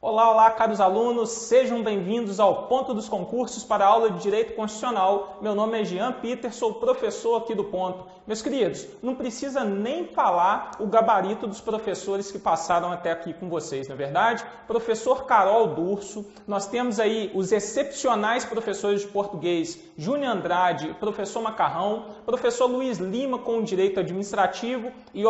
Olá, olá, caros alunos, sejam bem-vindos ao Ponto dos Concursos para a aula de Direito Constitucional. Meu nome é Jean Peter, sou professor aqui do Ponto. Meus queridos, não precisa nem falar o gabarito dos professores que passaram até aqui com vocês, não é verdade? Professor Carol Durso, nós temos aí os excepcionais professores de português, Júnior Andrade, professor Macarrão, professor Luiz Lima com Direito Administrativo e,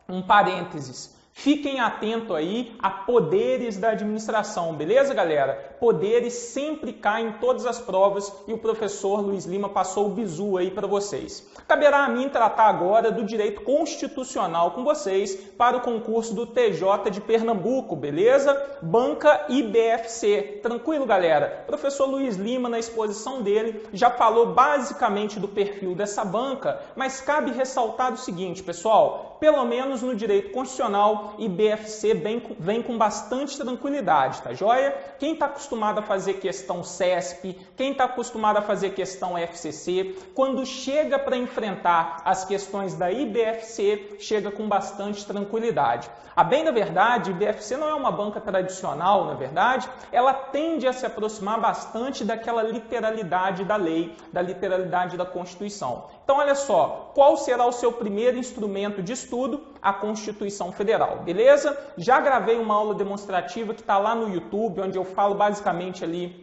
um parênteses. Fiquem atentos aí a poderes da administração, beleza, galera? Poderes sempre caem em todas as provas e o professor Luiz Lima passou o bizu aí para vocês. Caberá a mim tratar agora do direito constitucional com vocês para o concurso do TJ de Pernambuco, beleza? Banca IBFC. Tranquilo, galera? Professor Luiz Lima, na exposição dele, já falou basicamente do perfil dessa banca, mas cabe ressaltar o seguinte, pessoal, pelo menos no direito constitucional, IBFC vem com bastante tranquilidade, tá joia? Quem está acostumado a fazer questão CESP, quem está acostumado a fazer questão FCC, quando chega para enfrentar as questões da IBFC, chega com bastante tranquilidade. A bem da verdade, a IBFC não é uma banca tradicional, na verdade, ela tende a se aproximar bastante daquela literalidade da lei, da literalidade da Constituição. Então, olha só, qual será o seu primeiro instrumento de estudo? A Constituição Federal, beleza? Já gravei uma aula demonstrativa que está lá no YouTube, onde eu falo basicamente ali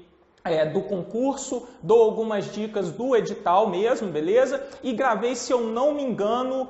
do concurso, dou algumas dicas do edital mesmo, beleza? E gravei, se eu não me engano,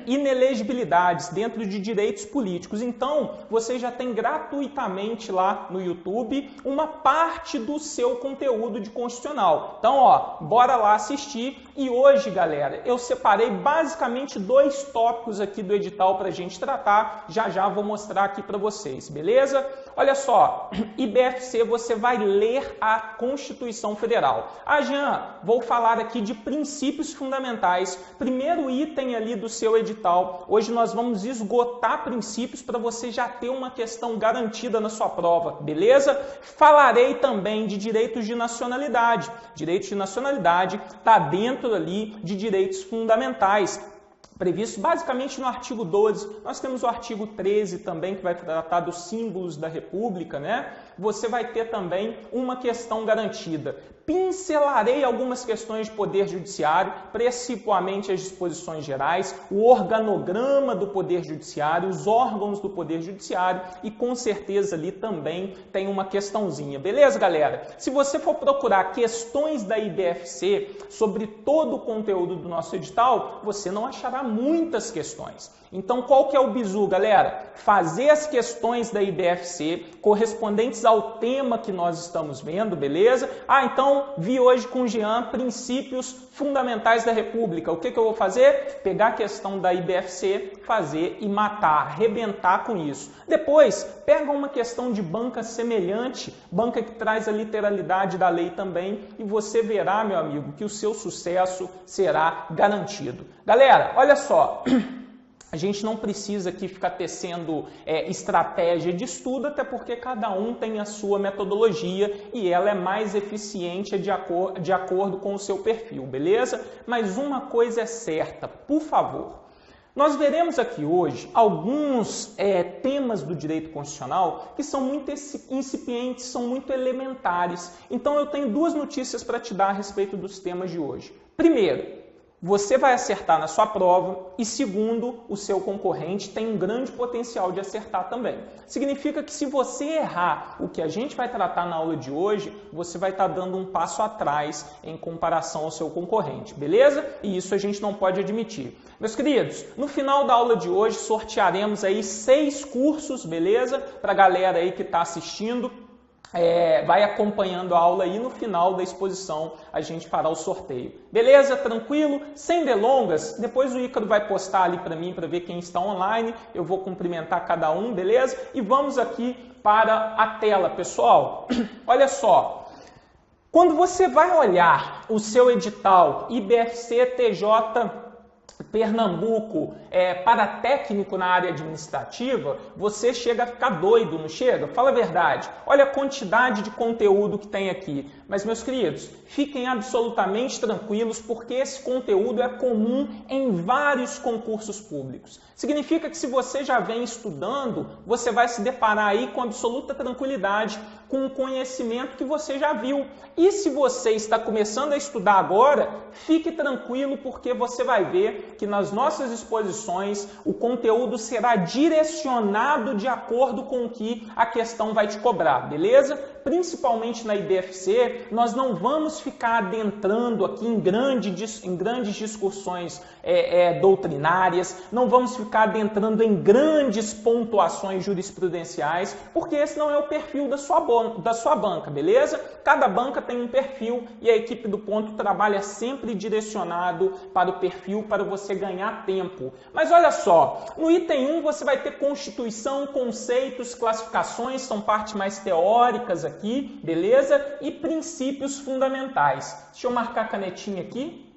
inelegibilidades dentro de direitos políticos. Então, você já tem gratuitamente lá no YouTube uma parte do seu conteúdo de constitucional. Então, bora lá assistir. E hoje, galera, eu separei basicamente 2 tópicos aqui do edital para a gente tratar. Já vou mostrar aqui para vocês, beleza? Olha só, IBFC, você vai ler a Constituição Federal. Jean, vou falar aqui de princípios fundamentais. Primeiro item ali do seu edital. Hoje nós vamos esgotar princípios para você já ter uma questão garantida na sua prova, beleza? Falarei também de direitos de nacionalidade. Direitos de nacionalidade está dentro ali de direitos fundamentais, previsto basicamente no artigo 12, nós temos o artigo 13 também, que vai tratar dos símbolos da República, né? Você vai ter também uma questão garantida. Pincelarei algumas questões de poder judiciário, principalmente as disposições gerais, o organograma do poder judiciário, os órgãos do poder judiciário e com certeza ali também tem uma questãozinha. Beleza, galera? Se você for procurar questões da IBFC sobre todo o conteúdo do nosso edital, você não achará muitas questões. Então, qual que é o bizu, galera? Fazer as questões da IBFC correspondentes ao tema que nós estamos vendo, beleza? Então, vi hoje com o Jean princípios fundamentais da República. O que eu vou fazer? Pegar a questão da IBFC, fazer e matar, arrebentar com isso. Depois, pega uma questão de banca semelhante, banca que traz a literalidade da lei também, e você verá, meu amigo, que o seu sucesso será garantido. Galera, olha só. A gente não precisa aqui ficar tecendo estratégia de estudo, até porque cada um tem a sua metodologia e ela é mais eficiente de acordo com o seu perfil, beleza? Mas uma coisa é certa, por favor. Nós veremos aqui hoje alguns temas do direito constitucional que são muito incipientes, são muito elementares. Então eu tenho 2 notícias para te dar a respeito dos temas de hoje. Primeiro, você vai acertar na sua prova e, segundo, o seu concorrente tem um grande potencial de acertar também. Significa que se você errar o que a gente vai tratar na aula de hoje, você vai estar dando um passo atrás em comparação ao seu concorrente, beleza? E isso a gente não pode admitir. Meus queridos, no final da aula de hoje sortearemos aí 6 cursos, beleza? Para a galera aí que está assistindo. Vai acompanhando a aula aí, no final da exposição a gente fará o sorteio. Beleza? Tranquilo? Sem delongas, depois o Ícaro vai postar ali para mim para ver quem está online, eu vou cumprimentar cada um, beleza? E vamos aqui para a tela, pessoal. Olha só, quando você vai olhar o seu edital IBFC Pernambuco para técnico na área administrativa, você chega a ficar doido, não chega? Fala a verdade. Olha a quantidade de conteúdo que tem aqui. Mas, meus queridos, fiquem absolutamente tranquilos, porque esse conteúdo é comum em vários concursos públicos. Significa que se você já vem estudando, você vai se deparar aí com absoluta tranquilidade com o conhecimento que você já viu. E se você está começando a estudar agora, fique tranquilo, porque você vai ver que nas nossas exposições o conteúdo será direcionado de acordo com o que a questão vai te cobrar, beleza? Principalmente na IDFC, nós não vamos ficar adentrando aqui em grandes discussões doutrinárias, não vamos ficar adentrando em grandes pontuações jurisprudenciais, porque esse não é o perfil da sua banca, beleza? Cada banca tem um perfil e a equipe do Ponto trabalha sempre direcionado para o perfil, para você ganhar tempo. Mas olha só, no item 1 você vai ter Constituição, conceitos, classificações, são partes mais teóricas aqui, beleza? E princípios fundamentais. Deixa eu marcar a canetinha aqui.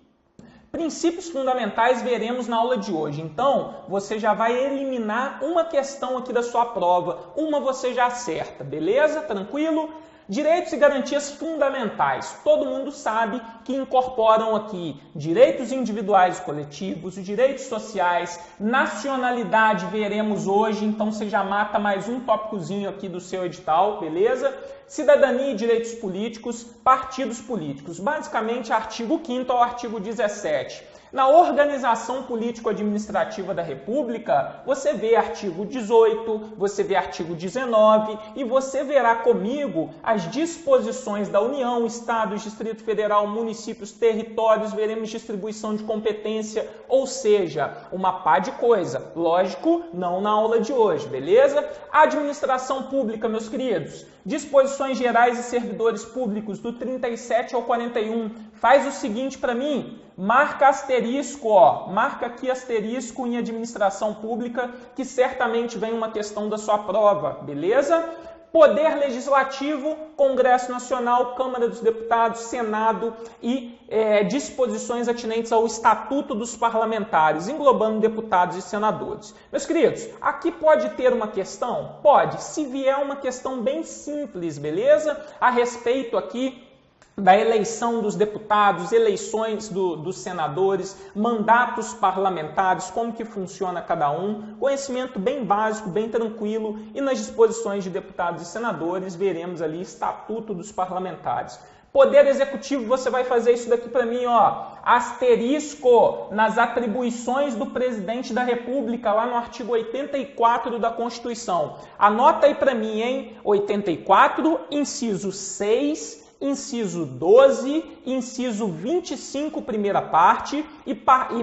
Princípios fundamentais veremos na aula de hoje. Então, você já vai eliminar uma questão aqui da sua prova. Uma você já acerta, beleza? Tranquilo? Direitos e garantias fundamentais. Todo mundo sabe que incorporam aqui direitos individuais e coletivos, os direitos sociais, nacionalidade veremos hoje, então você já mata mais um tópicozinho aqui do seu edital, beleza? Cidadania e direitos políticos, partidos políticos. Basicamente, artigo 5º ao artigo 17. Na organização político-administrativa da República, você vê artigo 18, você vê artigo 19 e você verá comigo as disposições da União, Estados, Distrito Federal, municípios, territórios, veremos distribuição de competência, ou seja, uma pá de coisa. Lógico, não na aula de hoje, beleza? Administração pública, meus queridos. Disposições gerais e servidores públicos do 37 ao 41. Faz o seguinte para mim, marca asterisco, ó, marca aqui asterisco em administração pública, que certamente vem uma questão da sua prova, beleza? Poder Legislativo, Congresso Nacional, Câmara dos Deputados, Senado e disposições atinentes ao Estatuto dos Parlamentares, englobando deputados e senadores. Meus queridos, aqui pode ter uma questão? Pode, se vier uma questão bem simples, beleza? A respeito aqui da eleição dos deputados, eleições dos senadores, mandatos parlamentares, como que funciona cada um, conhecimento bem básico, bem tranquilo, e nas disposições de deputados e senadores veremos ali Estatuto dos Parlamentares. Poder Executivo, você vai fazer isso daqui para mim, ó, asterisco nas atribuições do Presidente da República, lá no artigo 84 da Constituição. Anota aí para mim, hein? 84, inciso 6, inciso 12, inciso 25, primeira parte, e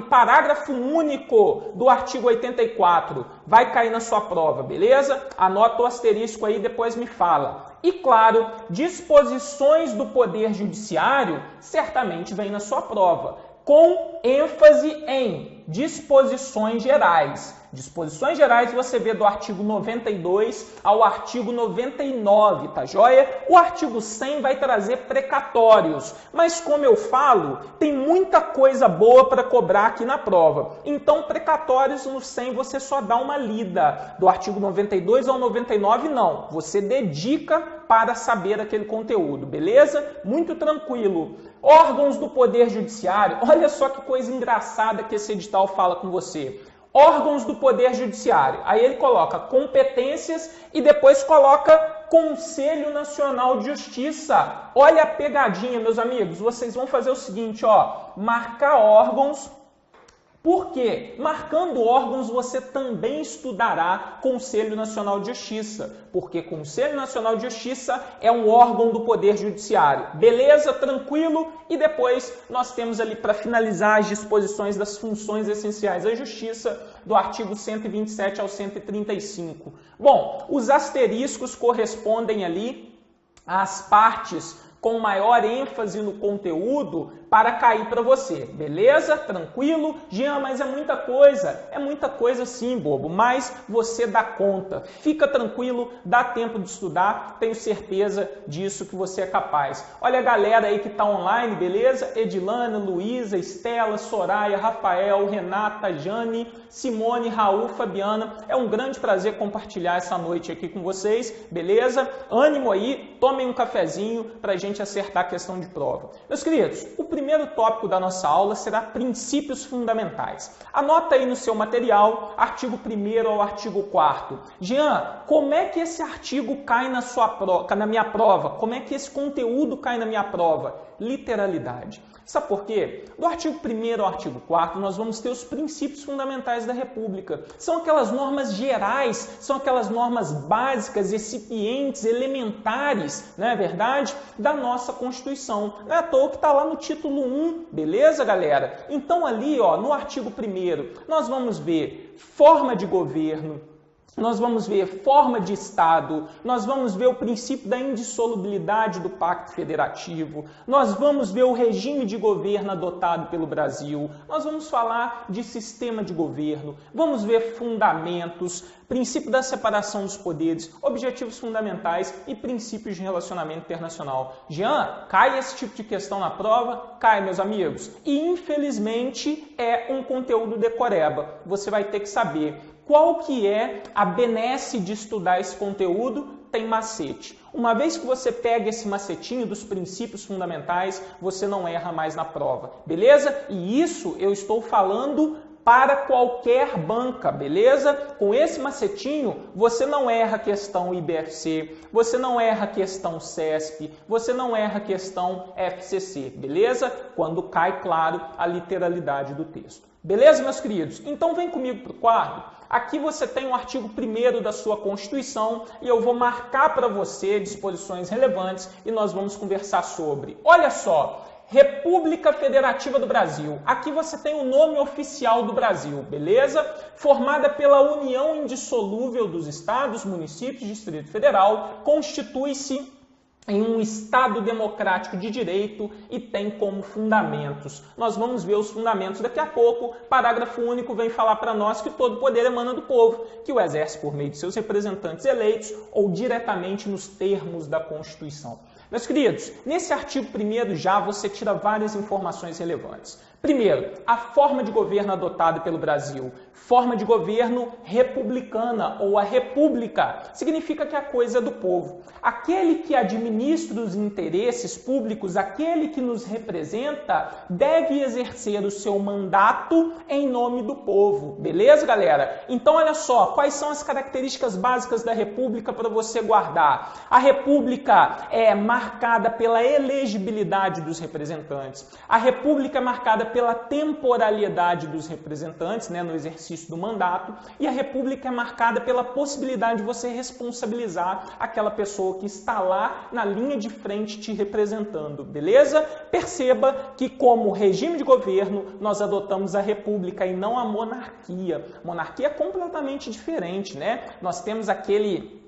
parágrafo único do artigo 84. Vai cair na sua prova, beleza? Anota o asterisco aí e depois me fala. E, claro, disposições do Poder Judiciário certamente vem na sua prova, com ênfase em disposições gerais. Disposições gerais você vê do artigo 92 ao artigo 99, tá joia? O artigo 100 vai trazer precatórios, mas como eu falo, tem muita coisa boa para cobrar aqui na prova. Então, precatórios no 100 você só dá uma lida. Do artigo 92 ao 99 não, você dedica para saber aquele conteúdo, beleza? Muito tranquilo. Órgãos do Poder Judiciário, olha só que coisa engraçada que esse edital fala com você. Órgãos do Poder Judiciário. Aí ele coloca competências e depois coloca Conselho Nacional de Justiça. Olha a pegadinha, meus amigos. Vocês vão fazer o seguinte, ó, marcar órgãos. Por quê? Marcando órgãos, você também estudará Conselho Nacional de Justiça, porque Conselho Nacional de Justiça é um órgão do Poder Judiciário. Beleza? Tranquilo? E depois nós temos ali para finalizar as disposições das funções essenciais da Justiça, do artigo 127 ao 135. Bom, os asteriscos correspondem ali às partes com maior ênfase no conteúdo para cair para você, beleza? Tranquilo? Jean, mas é muita coisa sim, bobo, mas você dá conta. Fica tranquilo, dá tempo de estudar, tenho certeza disso que você é capaz. Olha a galera aí que está online, beleza? Edilane, Luísa, Estela, Soraya, Rafael, Renata, Jane, Simone, Raul, Fabiana. É um grande prazer compartilhar essa noite aqui com vocês, beleza? Ânimo aí, tomem um cafezinho para a gente acertar a questão de prova. Meus queridos, o primeiro tópico da nossa aula será princípios fundamentais. Anota aí no seu material, artigo 1º ao artigo 4º. Jean, como é que esse artigo cai na minha prova? Como é que esse conteúdo cai na minha prova? Literalidade. Sabe por quê? Do artigo 1º ao artigo 4º, nós vamos ter os princípios fundamentais da República. São aquelas normas gerais, são aquelas normas básicas, recipientes, elementares, não é verdade? Da nossa Constituição. Não é à toa que está lá no título 1, beleza, galera? Então ali, ó, no artigo 1º, nós vamos ver forma de governo, nós vamos ver forma de Estado, nós vamos ver o princípio da indissolubilidade do Pacto Federativo, nós vamos ver o regime de governo adotado pelo Brasil, nós vamos falar de sistema de governo, vamos ver fundamentos, princípio da separação dos poderes, objetivos fundamentais e princípios de relacionamento internacional. Jean, cai esse tipo de questão na prova? Cai, meus amigos. E, infelizmente, é um conteúdo decoreba. Você vai ter que saber qual que é a benesse de estudar esse conteúdo. Tem macete. Uma vez que você pega esse macetinho dos princípios fundamentais, você não erra mais na prova, beleza? E isso eu estou falando para qualquer banca, beleza? Com esse macetinho, você não erra a questão IBFC, você não erra a questão CESP, você não erra a questão FCC, beleza? Quando cai, claro, a literalidade do texto. Beleza, meus queridos? Então vem comigo para o quadro. Aqui você tem o artigo 1º da sua Constituição e eu vou marcar para você disposições relevantes e nós vamos conversar sobre. Olha só, República Federativa do Brasil. Aqui você tem o nome oficial do Brasil, beleza? Formada pela união indissolúvel dos estados, municípios e Distrito Federal, constitui-se em um Estado democrático de direito e tem como fundamentos. Nós vamos ver os fundamentos daqui a pouco. Parágrafo único vem falar para nós que todo poder emana do povo, que o exerce por meio de seus representantes eleitos ou diretamente nos termos da Constituição. Meus queridos, nesse artigo 1º já você tira várias informações relevantes. Primeiro, a forma de governo adotada pelo Brasil. Forma de governo republicana ou a república. Significa que a coisa é do povo. Aquele que administra os interesses públicos, aquele que nos representa, deve exercer o seu mandato em nome do povo. Beleza, galera? Então, olha só, quais são as características básicas da república para você guardar? A república é marcada pela elegibilidade dos representantes. A república é marcada pela temporalidade dos representantes, né, no exercício do mandato, e a república é marcada pela possibilidade de você responsabilizar aquela pessoa que está lá na linha de frente te representando, beleza? Perceba que como regime de governo nós adotamos a república e não a monarquia. Monarquia é completamente diferente, né? Nós temos aquele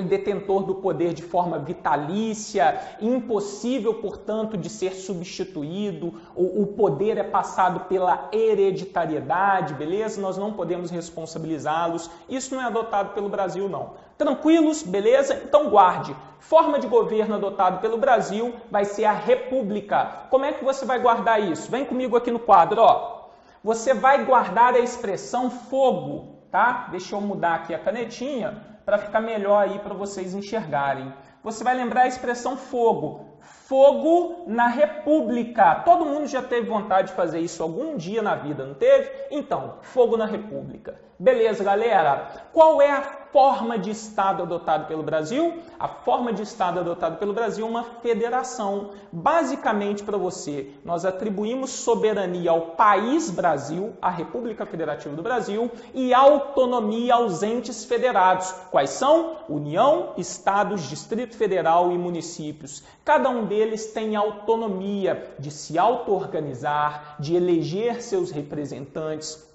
detentor do poder de forma vitalícia, impossível, portanto, de ser substituído, o poder é passado pela hereditariedade, beleza? Nós não podemos responsabilizá-los, isso não é adotado pelo Brasil, não. Tranquilos, beleza? Então guarde. Forma de governo adotado pelo Brasil vai ser a república. Como é que você vai guardar isso? Vem comigo aqui no quadro, ó. Você vai guardar a expressão fogo, tá? Deixa eu mudar aqui a canetinha para ficar melhor aí para vocês enxergarem. Você vai lembrar a expressão fogo. Fogo na república. Todo mundo já teve vontade de fazer isso algum dia na vida, não teve? Então, fogo na república. Beleza, galera? Qual é a forma de Estado adotado pelo Brasil? A forma de Estado adotado pelo Brasil é uma federação. Basicamente, para você, nós atribuímos soberania ao país Brasil, à República Federativa do Brasil, e autonomia aos entes federados. Quais são? União, Estados, Distrito Federal e municípios. Cada um deles tem autonomia de se auto-organizar, de eleger seus representantes.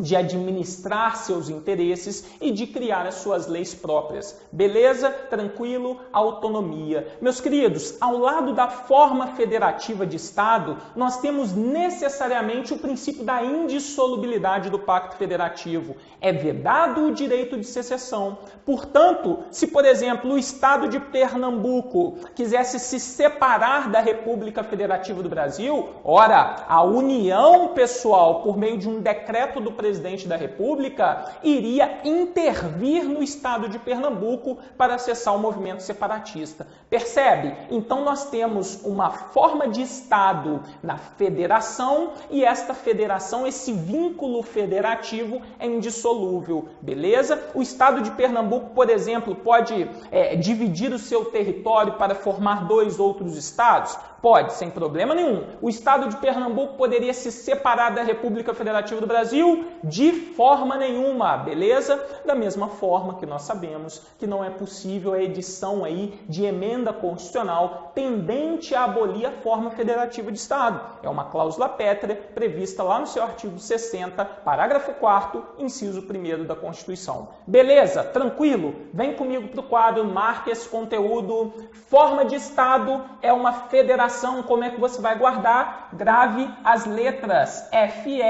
de administrar seus interesses e de criar as suas leis próprias. Beleza? Tranquilo? Autonomia. Meus queridos, ao lado da forma federativa de Estado, nós temos necessariamente o princípio da indissolubilidade do Pacto Federativo. É vedado o direito de secessão. Portanto, se, por exemplo, o Estado de Pernambuco quisesse se separar da República Federativa do Brasil, ora, a União, pessoal, por meio de um decreto do presidente da República, iria intervir no Estado de Pernambuco para cessar o movimento separatista. Percebe? Então nós temos uma forma de Estado na federação e esta federação, esse vínculo federativo é indissolúvel, beleza? O Estado de Pernambuco, por exemplo, pode dividir o seu território para formar 2 outros estados? Pode, sem problema nenhum. O Estado de Pernambuco poderia se separar da República Federativa do Brasil? De forma nenhuma, beleza? Da mesma forma que nós sabemos que não é possível a edição aí de emenda constitucional tendente a abolir a forma federativa de Estado. É uma cláusula pétrea prevista lá no seu artigo 60, parágrafo 4º, inciso 1º da Constituição. Beleza? Tranquilo? Vem comigo para o quadro, marque esse conteúdo. Forma de Estado é uma federação. Como é que você vai guardar? Grave as letras FE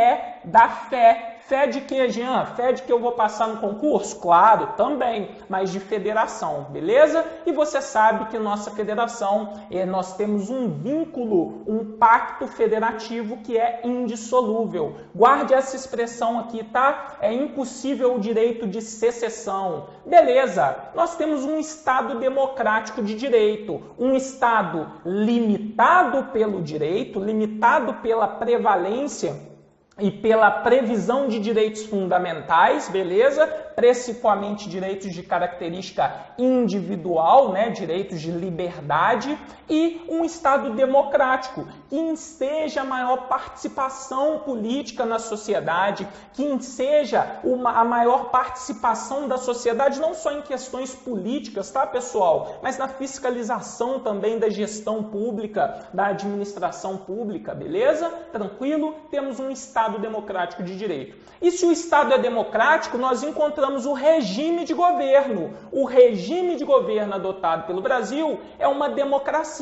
da fé. Fé de que, Jean? Fé de que eu vou passar no concurso? Claro, também, mas de federação, beleza? E você sabe que nossa federação, nós temos um vínculo, um pacto federativo que é indissolúvel. Guarde essa expressão aqui, tá? É impossível o direito de secessão. Beleza, nós temos um Estado democrático de direito, um Estado limitado pelo direito, limitado pela prevalência e pela previsão de direitos fundamentais, beleza? Principalmente direitos de característica individual, né? Direitos de liberdade, e um Estado democrático que enseja a maior participação política na sociedade, que enseja a maior participação da sociedade não só em questões políticas, tá, pessoal? Mas na fiscalização também da gestão pública, da administração pública, beleza? Tranquilo? Temos um Estado democrático de direito. E se o Estado é democrático, nós encontramos o regime de governo. O regime de governo adotado pelo Brasil é uma democracia.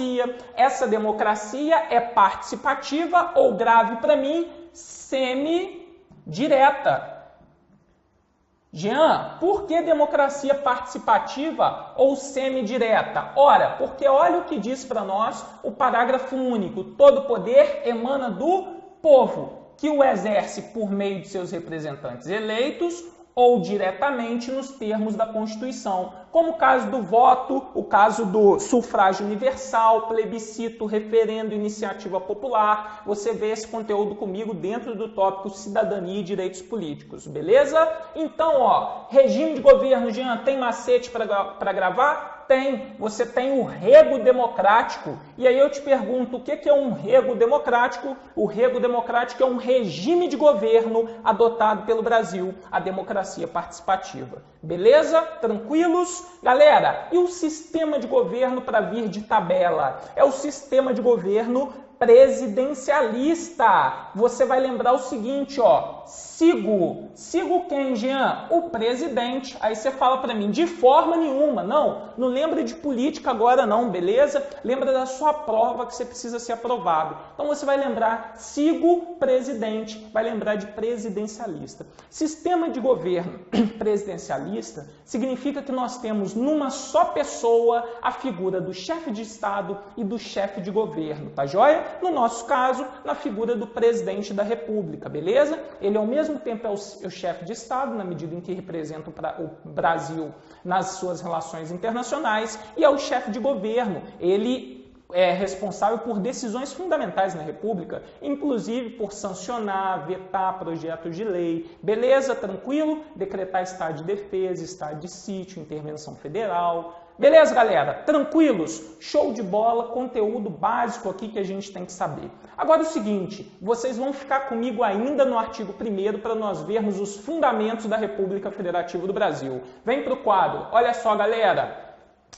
Essa democracia é participativa ou, grave para mim, semi-direta. Jean, por que democracia participativa ou semidireta? Ora, porque olha o que diz para nós o parágrafo único. Todo poder emana do povo, que o exerce por meio de seus representantes eleitos ou diretamente nos termos da Constituição, como o caso do voto, o caso do sufrágio universal, plebiscito, referendo, iniciativa popular. Você vê esse conteúdo comigo dentro do tópico Cidadania e Direitos Políticos, beleza? Então, ó, regime de governo, Jean, tem macete para gravar? Tem. Você tem o rego democrático. E aí eu te pergunto, o que é um rego democrático? O rego democrático é um regime de governo adotado pelo Brasil, a democracia participativa. Beleza? Tranquilos? Galera, e o sistema de governo para vir de tabela? É o sistema de governo presidencialista. Você vai lembrar o seguinte, ó, sigo quem, Jean? O presidente. Aí você fala para mim, de forma nenhuma, não lembra de política agora não, beleza? Lembra da sua prova que você precisa ser aprovado. Então você vai lembrar, sigo presidente, vai lembrar de presidencialista. Sistema de governo presidencialista significa que nós temos numa só pessoa a figura do chefe de Estado e do chefe de governo, tá joia? No nosso caso, na figura do presidente da República, beleza? Ele ao mesmo tempo é o chefe de Estado, na medida em que representa o Brasil nas suas relações internacionais, e é o chefe de governo. Ele é responsável por decisões fundamentais na República, inclusive por sancionar, vetar projetos de lei. Beleza? Tranquilo? Decretar estado de defesa, estado de sítio, intervenção federal. Beleza, galera? Tranquilos? Show de bola, conteúdo básico aqui que a gente tem que saber. Agora é o seguinte, vocês vão ficar comigo ainda no artigo 1º para nós vermos os fundamentos da República Federativa do Brasil. Vem para o quadro. Olha só, galera.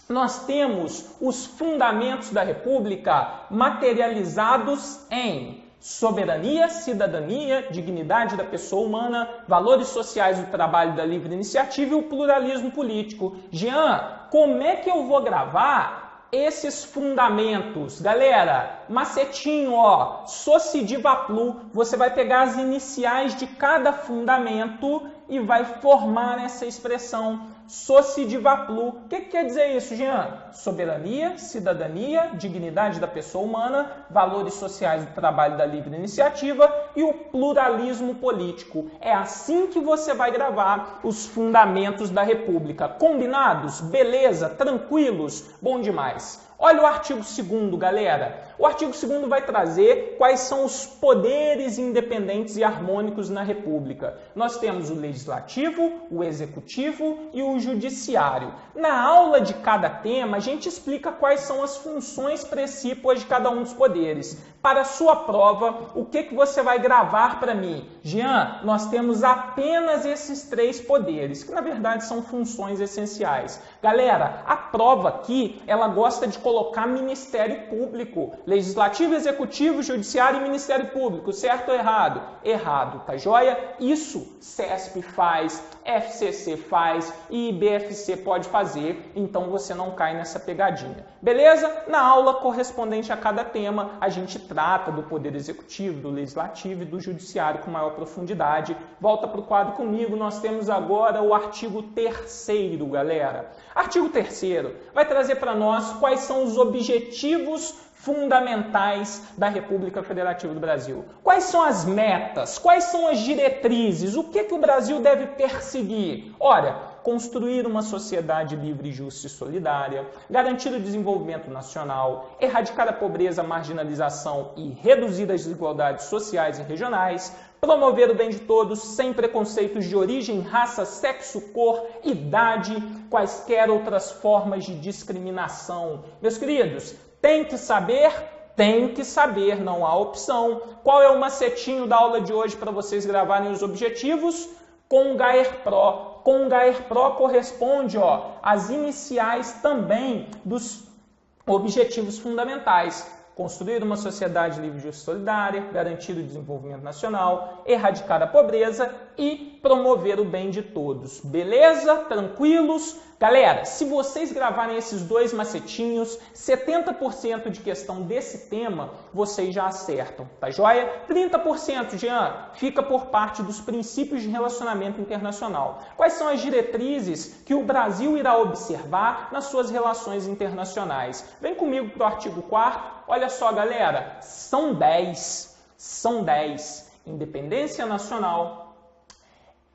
Nós temos os fundamentos da República materializados em Soberania, cidadania, dignidade da pessoa humana, valores sociais do trabalho da livre iniciativa e o pluralismo político. Jean, como é que eu vou gravar esses fundamentos? Galera, macetinho, ó, Socidivaplu, você vai pegar as iniciais de cada fundamento e vai formar essa expressão Socidivaplu. O que quer dizer isso, Jean? Soberania, cidadania, dignidade da pessoa humana, valores sociais do trabalho da livre iniciativa e o pluralismo político. É assim que você vai gravar os fundamentos da República. Combinados? Beleza? Tranquilos? Bom demais. Olha o artigo 2º, galera. O artigo 2º vai trazer quais são os poderes independentes e harmônicos na República. Nós temos o Legislativo, o Executivo e o Judiciário. Na aula de cada tema, a gente explica quais são as funções precípuas de cada um dos poderes. Para a sua prova, o que você vai gravar para mim? Jean, nós temos apenas esses 3 poderes, que na verdade são funções essenciais. Galera, a prova aqui, ela gosta de colocar Ministério Público. Legislativo, Executivo, Judiciário e Ministério Público. Certo ou errado? Errado, tá joia? Isso CESP faz, FCC faz e IBFC pode fazer, então você não cai nessa pegadinha. Beleza? Na aula correspondente a cada tema, a gente trata do Poder Executivo, do Legislativo e do Judiciário com maior profundidade. Volta para o quadro comigo, nós temos agora o artigo 3º, galera. Artigo 3º vai trazer para nós quais são os objetivos fundamentais da República Federativa do Brasil. Quais são as metas? Quais são as diretrizes? O que o Brasil deve perseguir? Ora, construir uma sociedade livre, justa e solidária, garantir o desenvolvimento nacional, erradicar a pobreza, a marginalização e reduzir as desigualdades sociais e regionais, promover o bem de todos sem preconceitos de origem, raça, sexo, cor, idade, quaisquer outras formas de discriminação. Meus queridos, tem que saber, não há opção. Qual é o macetinho da aula de hoje para vocês gravarem os objetivos? Com GAERPRO. Com GAERPRO corresponde às iniciais também dos objetivos fundamentais. Construir uma sociedade livre, justa e solidária, garantir o desenvolvimento nacional, erradicar a pobreza e promover o bem de todos. Beleza? Tranquilos? Galera, se vocês gravarem esses 2 macetinhos, 70% de questão desse tema, vocês já acertam, tá joia? 30%, Jean, fica por parte dos princípios de relacionamento internacional. Quais são as diretrizes que o Brasil irá observar nas suas relações internacionais? Vem comigo para o artigo 4º. Olha só, galera, são 10. Independência nacional,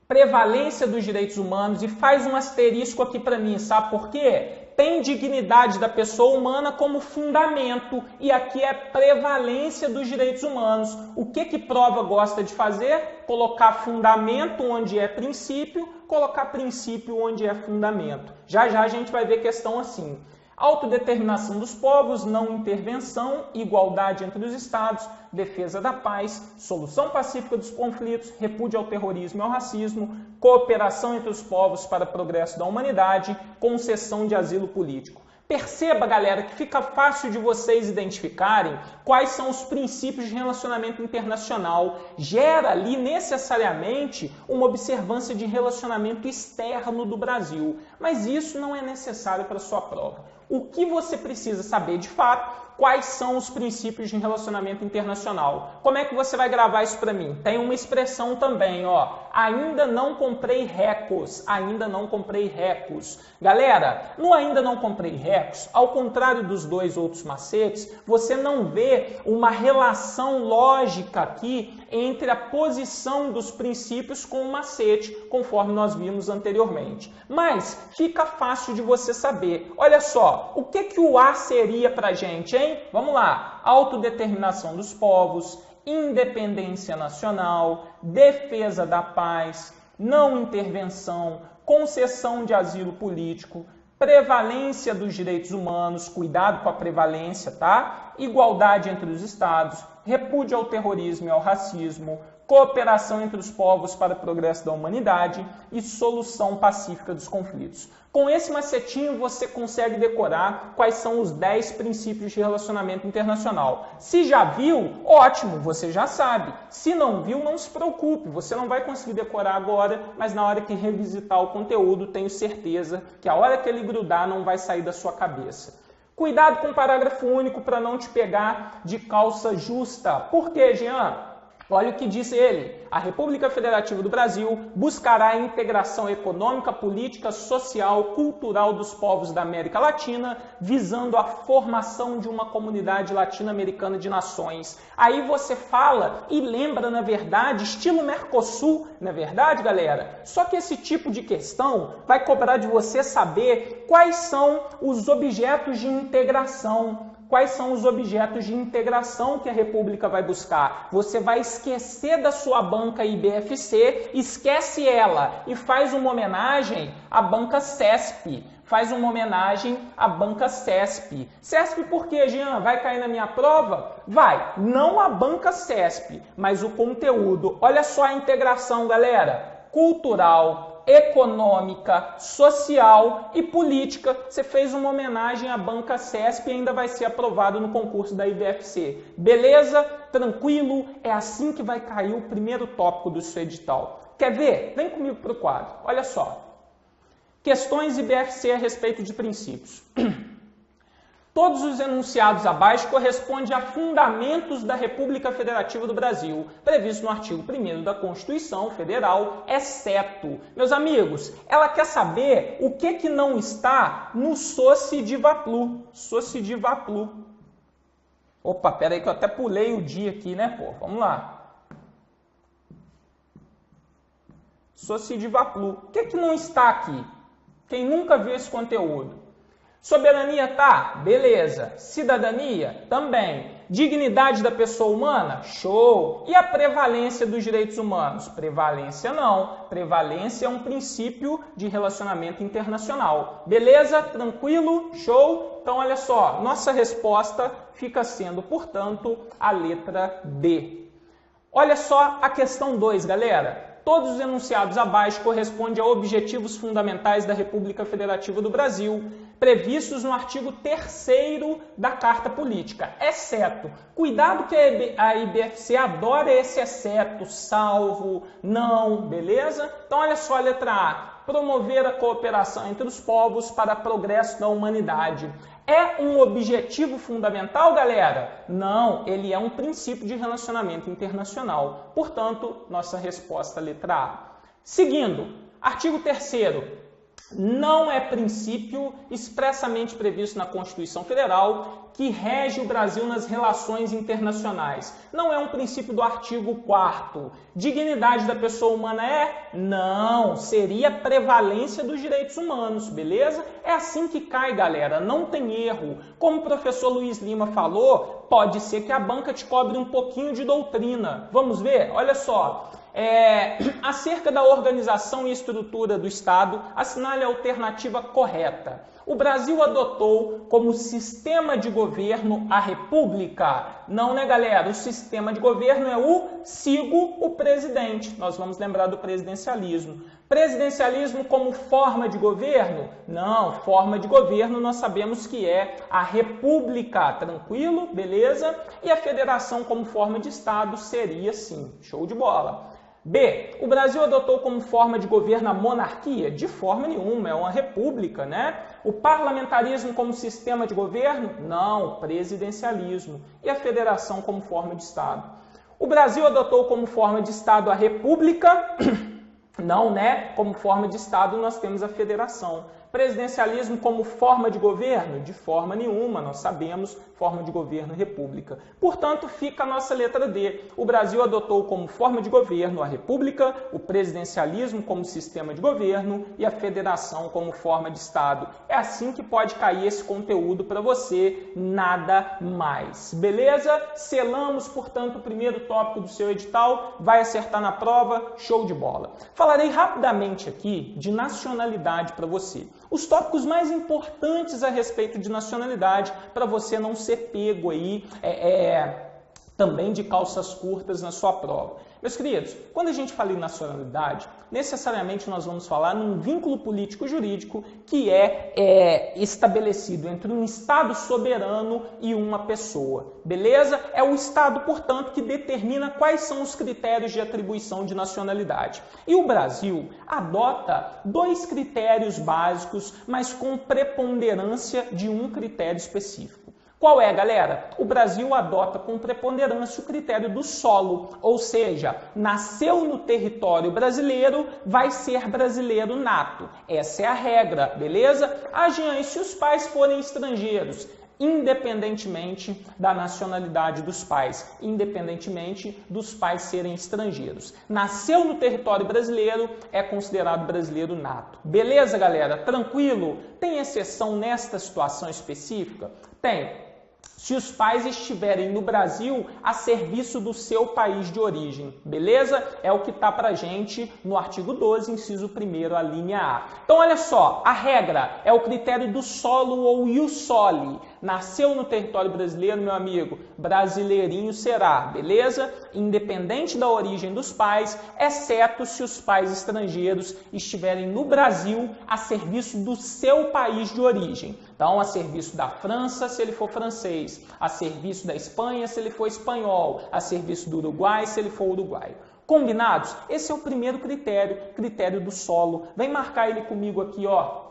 prevalência dos direitos humanos, e faz um asterisco aqui para mim, sabe por quê? Tem dignidade da pessoa humana como fundamento, e aqui é prevalência dos direitos humanos. O que prova gosta de fazer? Colocar fundamento onde é princípio, colocar princípio onde é fundamento. Já a gente vai ver questão assim. Autodeterminação dos povos, não intervenção, igualdade entre os Estados, defesa da paz, solução pacífica dos conflitos, repúdio ao terrorismo e ao racismo, cooperação entre os povos para o progresso da humanidade, concessão de asilo político. Perceba, galera, que fica fácil de vocês identificarem quais são os princípios de relacionamento internacional. Gera ali necessariamente uma observância de relacionamento externo do Brasil, mas isso não é necessário para a sua prova. O que você precisa saber de fato? Quais são os princípios de relacionamento internacional? Como é que você vai gravar isso para mim? Tem uma expressão também, ainda não comprei recos, ainda não comprei recos. Galera, no ainda não comprei recos, ao contrário dos 2 outros macetes, você não vê uma relação lógica aqui entre a posição dos princípios com o macete, conforme nós vimos anteriormente. Mas fica fácil de você saber. Olha só, o que o A seria para a gente, hein? Vamos lá. Autodeterminação dos povos, independência nacional, defesa da paz, não intervenção, concessão de asilo político, prevalência dos direitos humanos, cuidado com a prevalência, tá? Igualdade entre os Estados, repúdio ao terrorismo e ao racismo, cooperação entre os povos para o progresso da humanidade e solução pacífica dos conflitos. Com esse macetinho você consegue decorar quais são os 10 princípios de relacionamento internacional. Se já viu, ótimo, você já sabe. Se não viu, não se preocupe, você não vai conseguir decorar agora, mas na hora que revisitar o conteúdo, tenho certeza que a hora que ele grudar não vai sair da sua cabeça. Cuidado com o parágrafo único para não te pegar de calça justa. Por quê, Jean? Olha o que disse ele. A República Federativa do Brasil buscará a integração econômica, política, social, cultural dos povos da América Latina, visando a formação de uma comunidade latino-americana de nações. Aí você fala e lembra, na verdade, estilo Mercosul, não é verdade, galera? Só que esse tipo de questão vai cobrar de você saber quais são os objetos de integração. Quais são os objetos de integração que a República vai buscar? Você vai esquecer da sua banca IBFC, esquece ela e faz uma homenagem à banca CESP. Faz uma homenagem à banca CESP. CESP por quê, Jean? Vai cair na minha prova? Vai. Não a banca CESP, mas o conteúdo. Olha só a integração, galera. Cultural, econômica, social e política. Você fez uma homenagem à banca CESP e ainda vai ser aprovado no concurso da IBFC. Beleza? Tranquilo? É assim que vai cair o primeiro tópico do seu edital. Quer ver? Vem comigo para o quadro. Olha só. Questões IBFC a respeito de princípios. Todos os enunciados abaixo correspondem a fundamentos da República Federativa do Brasil, previsto no artigo 1º da Constituição Federal, exceto. Meus amigos, ela quer saber o que não está no Socidivaplu. Socidivaplu. Opa, peraí que eu até pulei o dia aqui, né, pô? Vamos lá. Socidivaplu. O que não está aqui? Quem nunca viu esse conteúdo? Soberania tá? Beleza. Cidadania? Também. Dignidade da pessoa humana? Show. E a prevalência dos direitos humanos? Prevalência não. Prevalência é um princípio de relacionamento internacional. Beleza? Tranquilo? Show? Então, olha só. Nossa resposta fica sendo, portanto, a letra D. Olha só a questão 2, galera. Todos os enunciados abaixo correspondem a objetivos fundamentais da República Federativa do Brasil, previstos no artigo 3º da Carta Política, exceto. Cuidado que a IBFC adora esse exceto, salvo, não, beleza? Então, olha só a letra A. Promover a cooperação entre os povos para progresso da humanidade. É um objetivo fundamental, galera? Não, ele é um princípio de relacionamento internacional. Portanto, nossa resposta, letra A. Seguindo, artigo 3º. Não é princípio expressamente previsto na Constituição Federal que rege o Brasil nas relações internacionais. Não é um princípio do artigo 4º. Dignidade da pessoa humana é? Não, seria prevalência dos direitos humanos, beleza? É assim que cai, galera, não tem erro. Como o professor Luiz Lima falou, pode ser que a banca te cobre um pouquinho de doutrina. Vamos ver? Olha só. Acerca da organização e estrutura do Estado, assinale a alternativa correta. O Brasil adotou como sistema de governo a República. Não, né, galera? O sistema de governo é o sigo o presidente. Nós vamos lembrar do presidencialismo. Presidencialismo como forma de governo? Não, forma de governo nós sabemos que é a República. Tranquilo? Beleza? E a federação como forma de Estado seria sim. Show de bola. B. O Brasil adotou como forma de governo a monarquia? De forma nenhuma, é uma república, né? O parlamentarismo como sistema de governo? Não, presidencialismo. E a federação como forma de Estado? O Brasil adotou como forma de Estado a república? Não, né? Como forma de Estado nós temos a federação. Presidencialismo como forma de governo? De forma nenhuma, nós sabemos, forma de governo república. Portanto, fica a nossa letra D. O Brasil adotou como forma de governo a república, o presidencialismo como sistema de governo e a federação como forma de Estado. É assim que pode cair esse conteúdo para você, nada mais. Beleza? Selamos, portanto, o primeiro tópico do seu edital, vai acertar na prova, show de bola. Falarei rapidamente aqui de nacionalidade para você. Os tópicos mais importantes a respeito de nacionalidade, para você não ser pego aí também de calças curtas na sua prova. Meus queridos, quando a gente fala em nacionalidade, necessariamente nós vamos falar num vínculo político-jurídico que é estabelecido entre um Estado soberano e uma pessoa, beleza? É o Estado, portanto, que determina quais são os critérios de atribuição de nacionalidade. E o Brasil adota 2 critérios básicos, mas com preponderância de um critério específico. Qual é, galera? O Brasil adota com preponderância o critério do solo, ou seja, nasceu no território brasileiro, vai ser brasileiro nato. Essa é a regra, beleza? Jean, e se os pais forem estrangeiros? Independentemente da nacionalidade dos pais, independentemente dos pais serem estrangeiros. Nasceu no território brasileiro, é considerado brasileiro nato. Beleza, galera? Tranquilo? Tem exceção nesta situação específica? Tem. Se os pais estiverem no Brasil a serviço do seu país de origem, beleza? É o que está para a gente no artigo 12, inciso 1º, a linha A. Então, olha só, a regra é o critério do solo ou ius soli. Nasceu no território brasileiro, meu amigo, brasileirinho será, beleza? Independente da origem dos pais, exceto se os pais estrangeiros estiverem no Brasil a serviço do seu país de origem. Então, a serviço da França, se ele for francês, a serviço da Espanha, se ele for espanhol, a serviço do Uruguai, se ele for uruguaio. Combinados? Esse é o primeiro critério, critério do solo. Vem marcar ele comigo aqui, ó.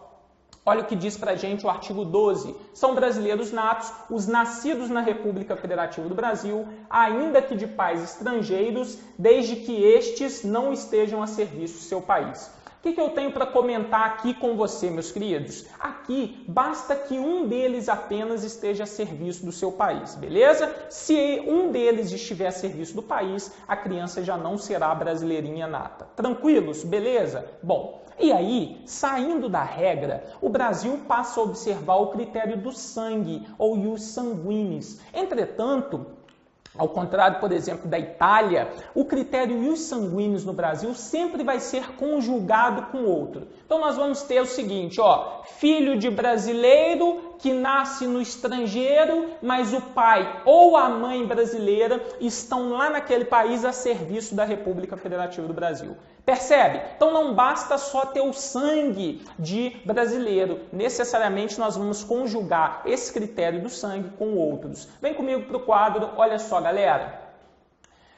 Olha o que diz pra gente o artigo 12. São brasileiros natos os nascidos na República Federativa do Brasil, ainda que de pais estrangeiros, desde que estes não estejam a serviço do seu país. O que eu tenho para comentar aqui com você, meus queridos? Aqui, basta que um deles apenas esteja a serviço do seu país, beleza? Se um deles estiver a serviço do país, a criança já não será brasileirinha nata. Tranquilos? Beleza? Bom, e aí, saindo da regra, o Brasil passa a observar o critério do sangue, ou ius sanguinis. Entretanto, ao contrário, por exemplo, da Itália, o critério ius sanguinis no Brasil sempre vai ser conjugado com outro. Então nós vamos ter o seguinte, ó, filho de brasileiro que nasce no estrangeiro, mas o pai ou a mãe brasileira estão lá naquele país a serviço da República Federativa do Brasil. Percebe? Então não basta só ter o sangue de brasileiro. Necessariamente nós vamos conjugar esse critério do sangue com outros. Vem comigo para o quadro, olha só, galera.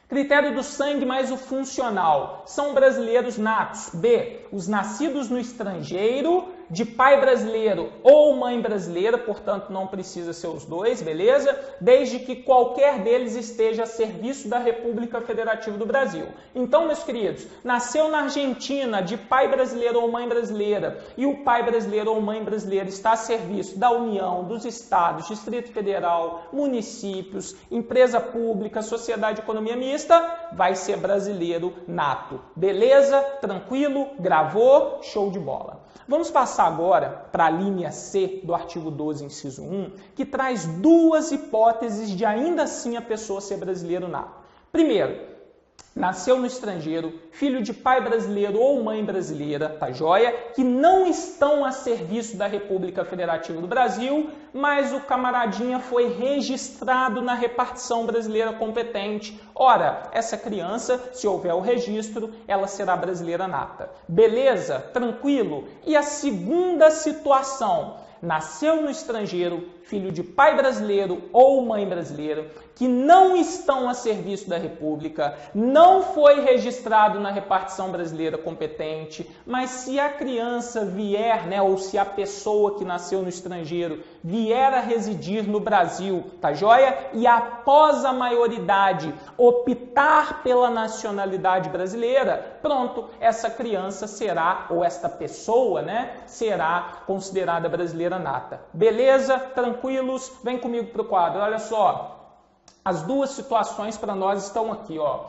Critério do sangue mais o funcional. São brasileiros natos. B. Os nascidos no estrangeiro, de pai brasileiro ou mãe brasileira, portanto não precisa ser os dois, beleza? Desde que qualquer deles esteja a serviço da República Federativa do Brasil. Então, meus queridos, nasceu na Argentina de pai brasileiro ou mãe brasileira e o pai brasileiro ou mãe brasileira está a serviço da União, dos Estados, Distrito Federal, municípios, empresa pública, sociedade de economia mista, vai ser brasileiro nato. Beleza? Tranquilo? Gravou? Show de bola. Vamos passar agora para a linha C do artigo 12, inciso 1, que traz 2 hipóteses de ainda assim a pessoa ser brasileiro nato. Primeiro, nasceu no estrangeiro, filho de pai brasileiro ou mãe brasileira, tá joia? Que não estão a serviço da República Federativa do Brasil, mas o camaradinha foi registrado na repartição brasileira competente. Ora, essa criança, se houver o registro, ela será brasileira nata. Beleza? Tranquilo? E a segunda situação, nasceu no estrangeiro, filho de pai brasileiro ou mãe brasileira, que não estão a serviço da República, não foi registrado na repartição brasileira competente, mas se a criança vier, né, ou se a pessoa que nasceu no estrangeiro vier a residir no Brasil, tá joia? E após a maioridade optar pela nacionalidade brasileira, pronto, essa criança será, ou esta pessoa, né, será considerada brasileira nata. Beleza? Tranquilos? Vem comigo para o quadro, olha só. As 2 situações para nós estão aqui, ó.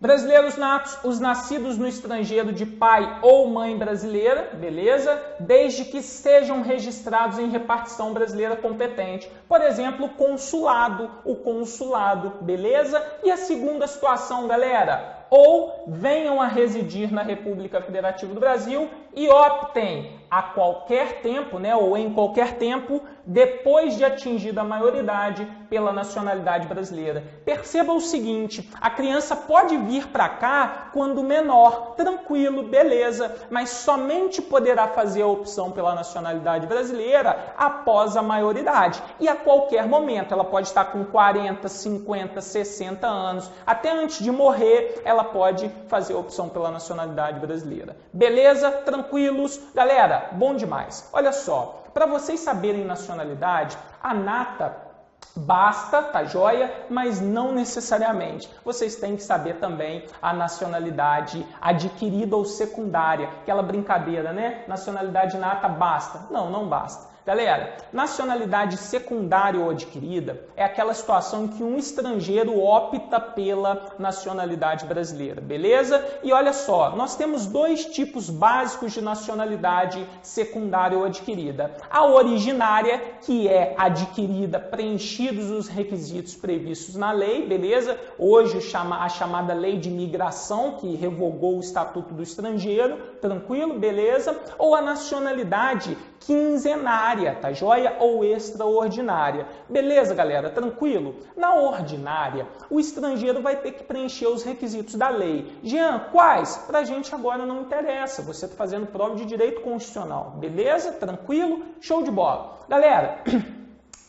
Brasileiros natos, os nascidos no estrangeiro de pai ou mãe brasileira, beleza? Desde que sejam registrados em repartição brasileira competente. Por exemplo, o consulado, beleza? E a segunda situação, galera? Ou venham a residir na República Federativa do Brasil e optem a qualquer tempo, né, ou em qualquer tempo, depois de atingida a maioridade, pela nacionalidade brasileira. Perceba o seguinte, a criança pode vir para cá quando menor, tranquilo, beleza, mas somente poderá fazer a opção pela nacionalidade brasileira após a maioridade. E a qualquer momento, ela pode estar com 40, 50, 60 anos, até antes de morrer, ela pode fazer a opção pela nacionalidade brasileira. Beleza? Tranquilos? Galera, bom demais. Olha só, para vocês saberem nacionalidade, a nata basta, tá joia? Mas não necessariamente. Vocês têm que saber também a nacionalidade adquirida ou secundária. Aquela brincadeira, né? Nacionalidade nata basta. Não, não basta. Galera, nacionalidade secundária ou adquirida é aquela situação em que um estrangeiro opta pela nacionalidade brasileira, beleza? E olha só, nós temos dois tipos básicos de nacionalidade secundária ou adquirida. A originária, que é adquirida, preenchidos os requisitos previstos na lei, beleza? Hoje a chamada Lei de Imigração, que revogou o Estatuto do Estrangeiro, tranquilo, beleza? Ou a nacionalidade quinzenária, tá joia? Ou extraordinária. Beleza, galera? Tranquilo? Na ordinária, o estrangeiro vai ter que preencher os requisitos da lei. Jean, quais? Pra gente agora não interessa. Você está fazendo prova de direito constitucional. Beleza? Tranquilo? Show de bola. Galera,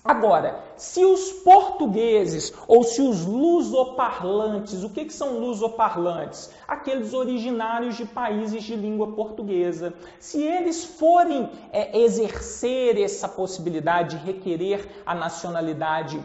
agora, se os portugueses ou se os lusoparlantes, o que são lusoparlantes? Aqueles originários de países de língua portuguesa. Se eles forem exercer essa possibilidade de requerer a nacionalidade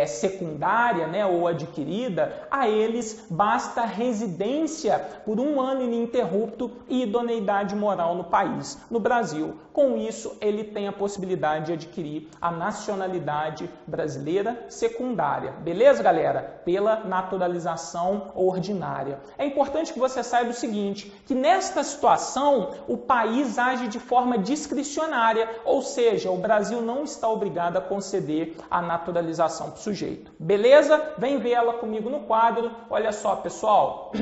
secundária, né, ou adquirida, a eles basta residência por 1 ano ininterrupto e idoneidade moral no país, no Brasil. Com isso, ele tem a possibilidade de adquirir a nacionalidade brasileira secundária. Beleza, galera? Pela naturalização ordinária. É importante que você saiba o seguinte, que nesta situação o país age de forma discricionária, ou seja, o Brasil não está obrigado a conceder a naturalização para o sujeito. Beleza? Vem ver ela comigo no quadro. Olha só, pessoal.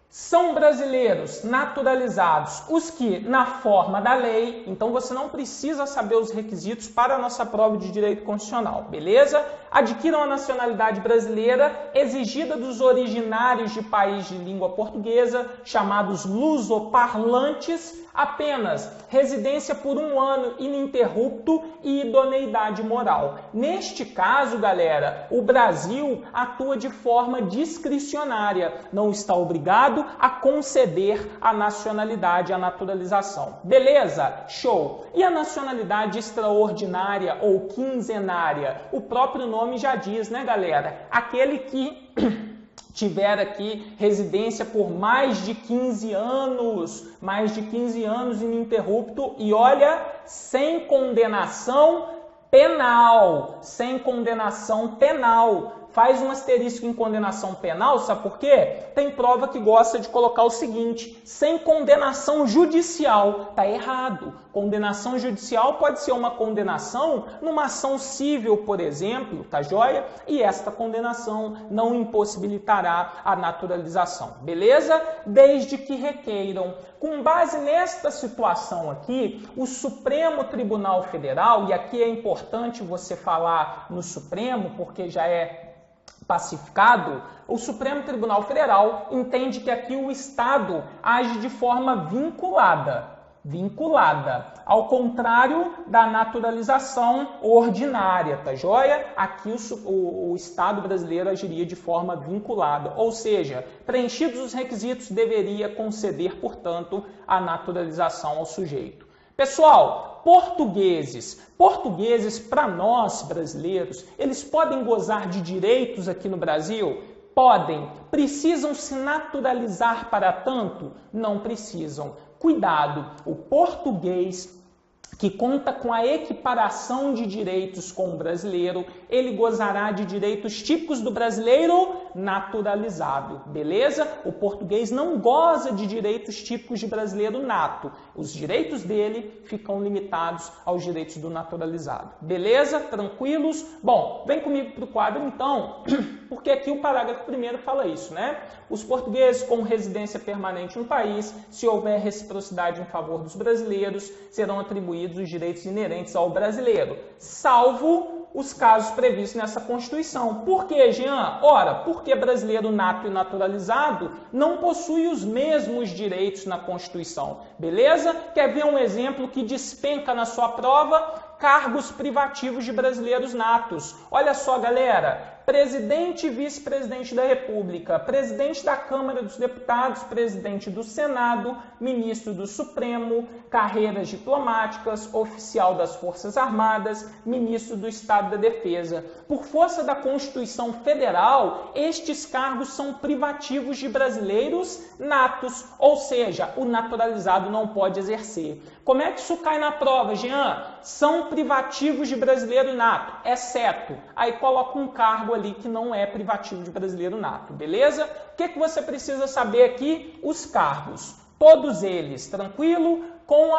São brasileiros naturalizados os que, na forma da lei, então você não precisa saber os requisitos para a nossa prova de direito constitucional, beleza? Adquiram a nacionalidade brasileira exigida dos originários de país de língua portuguesa, chamados lusoparlantes, apenas residência por 1 ano ininterrupto e idoneidade moral. Neste caso, galera, o Brasil atua de forma discricionária, não está obrigado a conceder a nacionalidade, a naturalização. Beleza? Show! E a nacionalidade extraordinária ou quinzenária? O próprio nome já diz, né, galera? Aquele que tiver aqui residência por mais de 15 anos ininterrupto e olha, sem condenação penal, Faz um asterisco em condenação penal, sabe por quê? Tem prova que gosta de colocar o seguinte, sem condenação judicial. Tá errado. Condenação judicial pode ser uma condenação numa ação civil, por exemplo, tá joia? E esta condenação não impossibilitará a naturalização, beleza? Desde que requeiram. Com base nesta situação aqui, o Supremo Tribunal Federal, e aqui é importante você falar no Supremo, porque já é pacificado, o Supremo Tribunal Federal entende que aqui o Estado age de forma vinculada, ao contrário da naturalização ordinária, tá joia? Aqui o Estado brasileiro agiria de forma vinculada, ou seja, preenchidos os requisitos, deveria conceder, portanto, a naturalização ao sujeito. Pessoal, portugueses para nós brasileiros, eles podem gozar de direitos aqui no Brasil? Podem. Precisam se naturalizar para tanto? Não precisam. Cuidado, o português que conta com a equiparação de direitos com o brasileiro, ele gozará de direitos típicos do brasileiro? naturalizado, beleza? O português não goza de direitos típicos de brasileiro nato. Os direitos dele ficam limitados aos direitos do naturalizado. Beleza? Tranquilos? Bom, vem comigo para o quadro então, porque aqui o parágrafo 1º fala isso, né? Os portugueses com residência permanente no país, se houver reciprocidade em favor dos brasileiros, serão atribuídos os direitos inerentes ao brasileiro, salvo os casos previstos nessa Constituição. Por que, Jean? Ora, porque brasileiro nato e naturalizado não possui os mesmos direitos na Constituição. Beleza? Quer ver um exemplo que despenca na sua prova? Cargos privativos de brasileiros natos. Olha só, galera. Presidente e vice-presidente da República, presidente da Câmara dos Deputados, presidente do Senado, ministro do Supremo, carreiras diplomáticas, oficial das Forças Armadas, ministro do Estado da Defesa. Por força da Constituição Federal, estes cargos são privativos de brasileiros natos, ou seja, o naturalizado não pode exercer. Como é que isso cai na prova, Jean? São privativos de brasileiro nato, exceto. Aí coloca um cargo ali que não é privativo de brasileiro nato, beleza? O que você precisa saber aqui? Os cargos. Todos eles, tranquilo? Com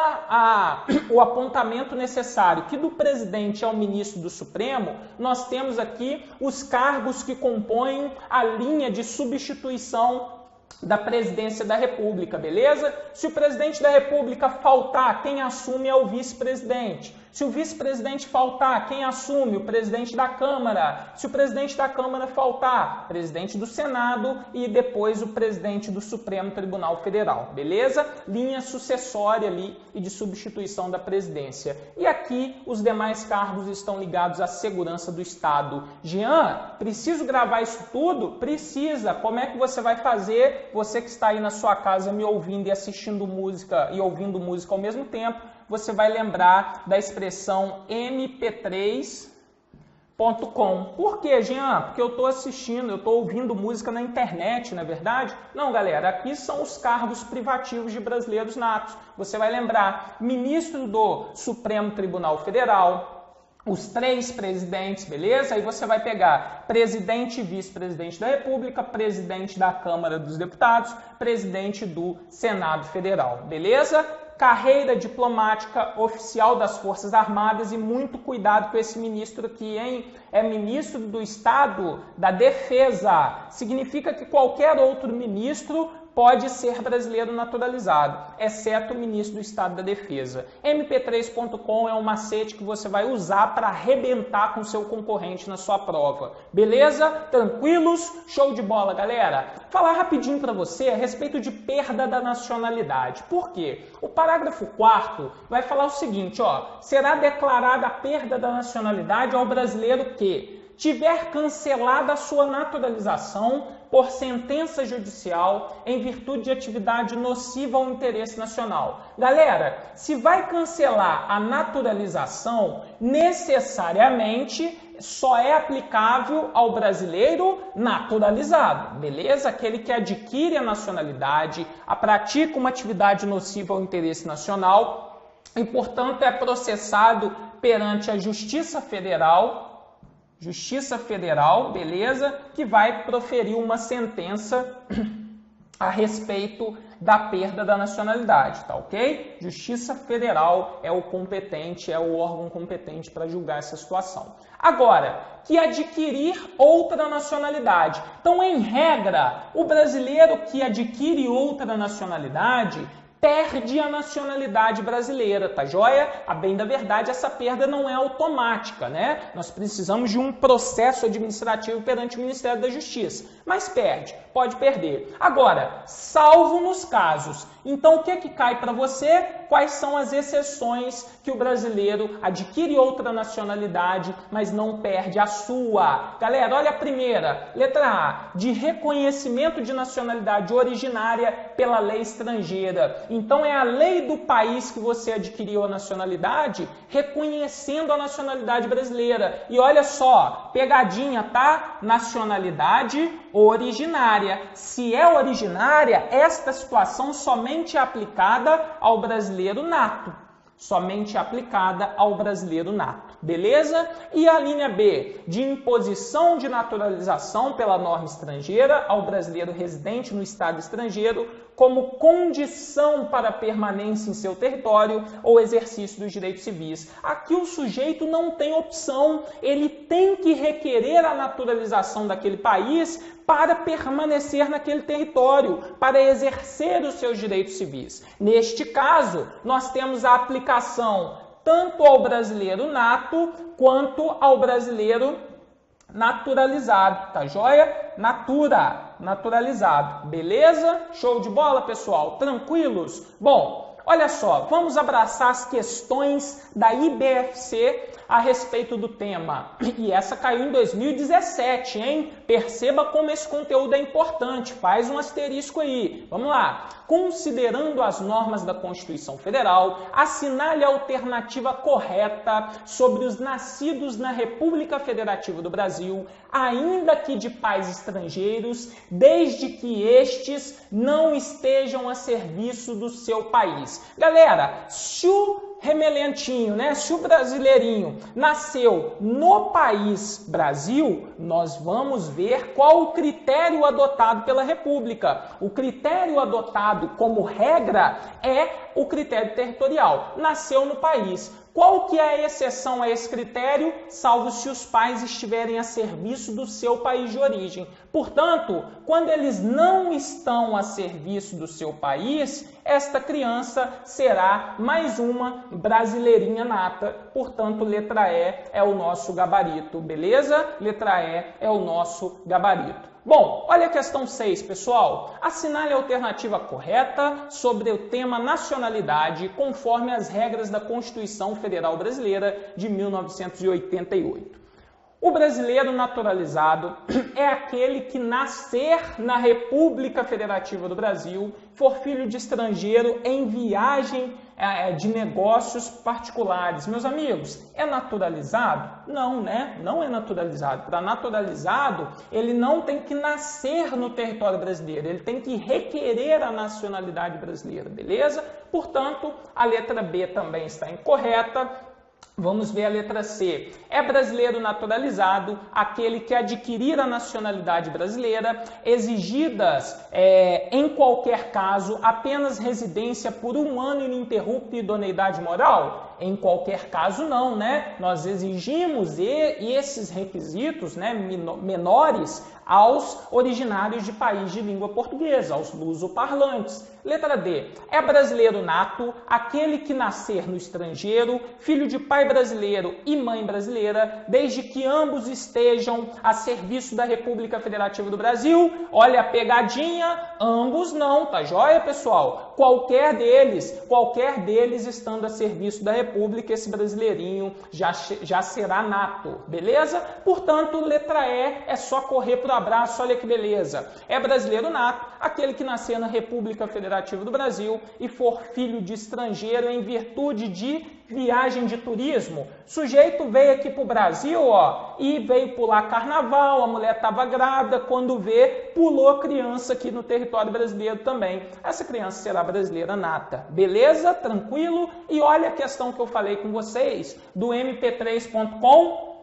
o apontamento necessário que do presidente ao ministro do Supremo, nós temos aqui os cargos que compõem a linha de substituição da presidência da República, beleza? Se o presidente da República faltar, quem assume é o vice-presidente. Se o vice-presidente faltar, quem assume? O presidente da Câmara. Se o presidente da Câmara faltar, presidente do Senado e depois o presidente do Supremo Tribunal Federal, beleza? Linha sucessória ali e de substituição da presidência. E aqui os demais cargos estão ligados à segurança do Estado. Jean, preciso gravar isso tudo? Precisa. Como é que você vai fazer? Você que está aí na sua casa me ouvindo e assistindo música e ouvindo música ao mesmo tempo, você vai lembrar da expressão mp3.com. Por quê, Jean? Porque eu estou assistindo, eu estou ouvindo música na internet, não é verdade? Não, galera, aqui são os cargos privativos de brasileiros natos. Você vai lembrar, ministro do Supremo Tribunal Federal, os 3 presidentes, beleza? Aí você vai pegar presidente e vice-presidente da República, presidente da Câmara dos Deputados, presidente do Senado Federal, beleza? Carreira diplomática, oficial das Forças Armadas e muito cuidado com esse ministro aqui, hein? É ministro do Estado da Defesa. Significa que qualquer outro ministro pode ser brasileiro naturalizado, exceto o ministro do Estado da Defesa. mp3.com é um macete que você vai usar para arrebentar com seu concorrente na sua prova. Beleza? Tranquilos? Show de bola, galera! Falar rapidinho para você a respeito de perda da nacionalidade. Por quê? O parágrafo 4º vai falar o seguinte, ó, será declarada a perda da nacionalidade ao brasileiro que tiver cancelada a sua naturalização por sentença judicial em virtude de atividade nociva ao interesse nacional. Galera, se vai cancelar a naturalização, necessariamente só é aplicável ao brasileiro naturalizado, beleza? Aquele que adquire a nacionalidade, pratica uma atividade nociva ao interesse nacional e, portanto, é processado perante a Justiça Federal, beleza? Que vai proferir uma sentença a respeito da perda da nacionalidade, tá ok? Justiça Federal é o competente, é o órgão competente para julgar essa situação. Agora, que adquirir outra nacionalidade. Então, em regra, o brasileiro que adquire outra nacionalidade perde a nacionalidade brasileira, tá joia? A bem da verdade, essa perda não é automática, né? Nós precisamos de um processo administrativo perante o Ministério da Justiça. Mas perde, pode perder. Agora, salvo nos casos. Então, o que cai para você? Quais são as exceções que o brasileiro adquire outra nacionalidade, mas não perde a sua? Galera, olha a primeira. Letra A, de reconhecimento de nacionalidade originária pela lei estrangeira. Então, é a lei do país que você adquiriu a nacionalidade, reconhecendo a nacionalidade brasileira. E olha só, pegadinha, tá? Nacionalidade originária. Se é originária, esta situação somente é aplicada ao brasileiro nato. somente aplicada ao brasileiro nato, beleza? E a linha B, de imposição de naturalização pela norma estrangeira ao brasileiro residente no estado estrangeiro como condição para permanência em seu território ou exercício dos direitos civis. Aqui o sujeito não tem opção, ele tem que requerer a naturalização daquele país para permanecer naquele território, para exercer os seus direitos civis. Neste caso, nós temos a aplicação tanto ao brasileiro nato quanto ao brasileiro naturalizado, tá joia? Naturalizado, beleza? Show de bola, pessoal? Tranquilos? Bom, olha só, vamos abraçar as questões da IBFC a respeito do tema. E essa caiu em 2017, hein? Perceba como esse conteúdo é importante, faz um asterisco aí. Vamos lá. Considerando as normas da Constituição Federal, assinale a alternativa correta sobre os nascidos na República Federativa do Brasil, ainda que de pais estrangeiros, desde que estes não estejam a serviço do seu país. Galera, se o remelentinho, né? Se o brasileirinho nasceu no país Brasil, nós vamos ver qual o critério adotado pela República. O critério adotado como regra é o critério territorial. Nasceu no país. Qual que é a exceção a esse critério? Salvo se os pais estiverem a serviço do seu país de origem. Portanto, quando eles não estão a serviço do seu país, esta criança será mais uma brasileirinha nata. Portanto, letra E é o nosso gabarito, beleza? Letra E é o nosso gabarito. Bom, olha a questão 6, pessoal. Assinale a alternativa correta sobre o tema nacionalidade, conforme as regras da Constituição Federal Brasileira de 1988. O brasileiro naturalizado é aquele que nascer na República Federativa do Brasil, for filho de estrangeiro em viagem de negócios particulares. Meus amigos, é naturalizado? Não, né? Não é naturalizado. Para naturalizado, ele não tem que nascer no território brasileiro, ele tem que requerer a nacionalidade brasileira, beleza? Portanto, a letra B também está incorreta. Vamos ver a letra C. É brasileiro naturalizado aquele que adquirir a nacionalidade brasileira, exigidas em qualquer caso apenas residência por 1 ano ininterrupta e idoneidade moral? Em qualquer caso não, né? Nós exigimos esses requisitos, né, menores aos originários de país de língua portuguesa, aos lusoparlantes. Letra D. É brasileiro nato aquele que nascer no estrangeiro, filho de pai brasileiro e mãe brasileira, desde que ambos estejam a serviço da República Federativa do Brasil. Olha a pegadinha, ambos não, tá joia, pessoal? Qualquer deles estando a serviço da República, esse brasileirinho já será nato, beleza? Portanto, letra E é só correr pro abraço, olha que beleza. É brasileiro nato aquele que nascer na República Federativa do Brasil e for filho de estrangeiro em virtude de viagem de turismo. Sujeito veio aqui pro Brasil, ó, e veio pular carnaval, a mulher estava grávida, quando vê, pulou a criança aqui no território brasileiro também. Essa criança será brasileira nata. Beleza? Tranquilo? E olha a questão que eu falei com vocês do mp3.com.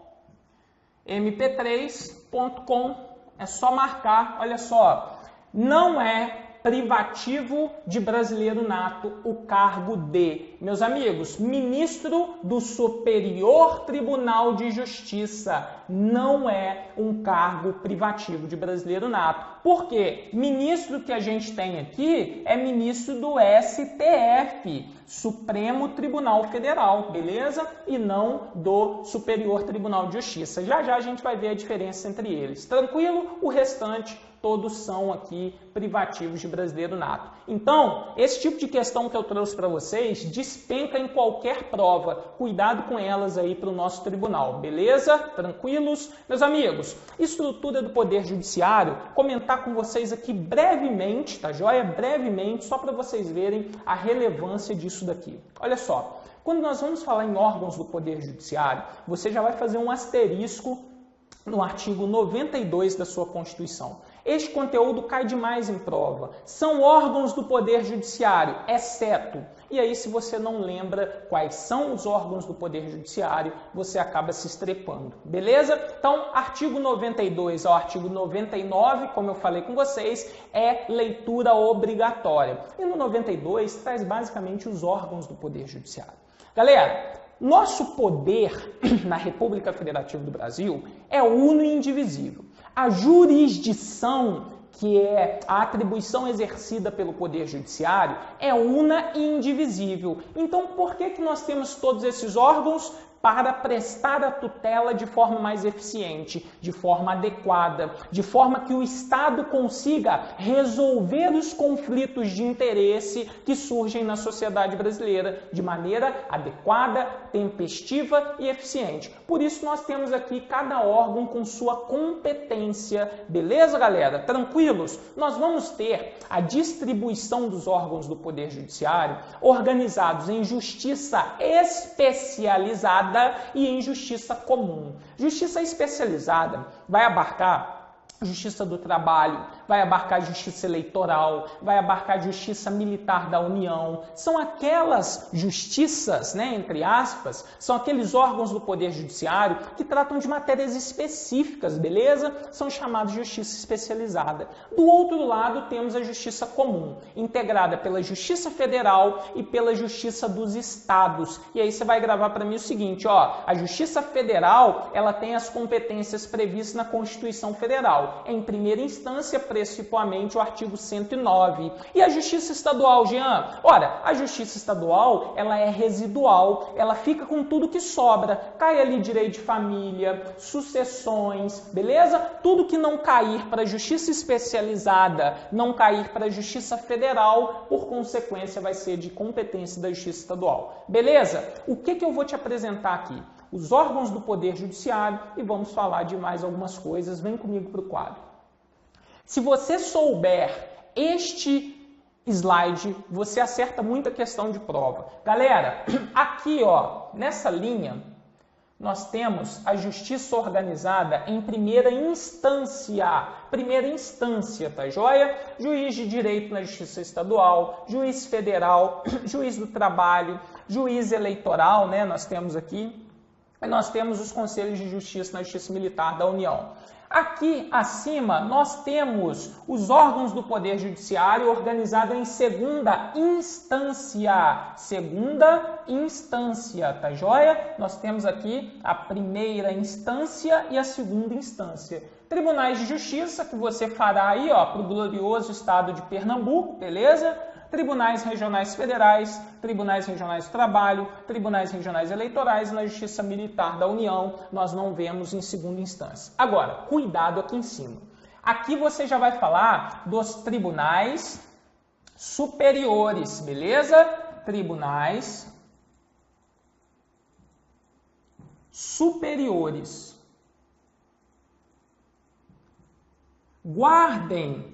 mp3.com, é só marcar, olha só, não é privativo de brasileiro nato o cargo de, meus amigos, ministro do Superior Tribunal de Justiça. Não é um cargo privativo de brasileiro nato. Por quê? Ministro que a gente tem aqui é ministro do STF, Supremo Tribunal Federal, beleza? E não do Superior Tribunal de Justiça. Já já a gente vai ver a diferença entre eles. Tranquilo? O restante todos são aqui privativos de brasileiro nato. Então, esse tipo de questão que eu trouxe para vocês despenca em qualquer prova. Cuidado com elas aí para o nosso tribunal, beleza? Tranquilos? Meus amigos, estrutura do Poder Judiciário, comentar com vocês aqui brevemente, tá joia? Brevemente, só para vocês verem a relevância disso daqui. Olha só, quando nós vamos falar em órgãos do Poder Judiciário, você já vai fazer um asterisco no artigo 92 da sua Constituição. Este conteúdo cai demais em prova. São órgãos do Poder Judiciário, exceto. E aí, se você não lembra quais são os órgãos do Poder Judiciário, você acaba se estrepando, beleza? Então, artigo 92 ao artigo 99, como eu falei com vocês, é leitura obrigatória. E no 92 traz basicamente os órgãos do Poder Judiciário. Galera, nosso poder na República Federativa do Brasil é uno e indivisível. A jurisdição, que é a atribuição exercida pelo Poder Judiciário, é una e indivisível. Então, por que nós temos todos esses órgãos? Para prestar a tutela de forma mais eficiente, de forma adequada, de forma que o Estado consiga resolver os conflitos de interesse que surgem na sociedade brasileira de maneira adequada, tempestiva e eficiente. Por isso nós temos aqui cada órgão com sua competência. Beleza, galera? Tranquilos? Nós vamos ter a distribuição dos órgãos do Poder Judiciário organizados em justiça especializada e em justiça comum. Justiça especializada vai abarcar Justiça do Trabalho, vai abarcar Justiça Eleitoral, vai abarcar Justiça Militar da União. São aquelas justiças, né, entre aspas, são aqueles órgãos do Poder Judiciário que tratam de matérias específicas, beleza? São chamados de Justiça Especializada. Do outro lado, temos a Justiça Comum, integrada pela Justiça Federal e pela Justiça dos Estados. E aí você vai gravar para mim o seguinte, ó, a Justiça Federal, ela tem as competências previstas na Constituição Federal. Em primeira instância, principalmente o artigo 109. E a Justiça Estadual, Jean? Ora, a Justiça Estadual, ela é residual, ela fica com tudo que sobra. Cai ali direito de família, sucessões, beleza? Tudo que não cair para a Justiça Especializada, não cair para a Justiça Federal, por consequência, vai ser de competência da Justiça Estadual. Beleza? O que eu vou te apresentar aqui? Os órgãos do Poder Judiciário e vamos falar de mais algumas coisas. Vem comigo para o quadro. Se você souber este slide, você acerta muita questão de prova. Galera, aqui ó, nessa linha, nós temos a justiça organizada em primeira instância. Primeira instância, tá joia? Juiz de direito na Justiça Estadual, juiz federal, juiz do trabalho, juiz eleitoral, né? Nós temos aqui. E nós temos os conselhos de justiça na Justiça Militar da União. Aqui acima nós temos os órgãos do Poder Judiciário organizados em segunda instância. Segunda instância, tá joia? Nós temos aqui a primeira instância e a segunda instância. Tribunais de Justiça, que você fará aí, ó, para o glorioso estado de Pernambuco, beleza? Tribunais regionais federais, tribunais regionais do trabalho, tribunais regionais eleitorais e na Justiça Militar da União, nós não vemos em segunda instância. Agora, cuidado aqui em cima. Aqui você já vai falar dos tribunais superiores, beleza? Tribunais superiores. Guardem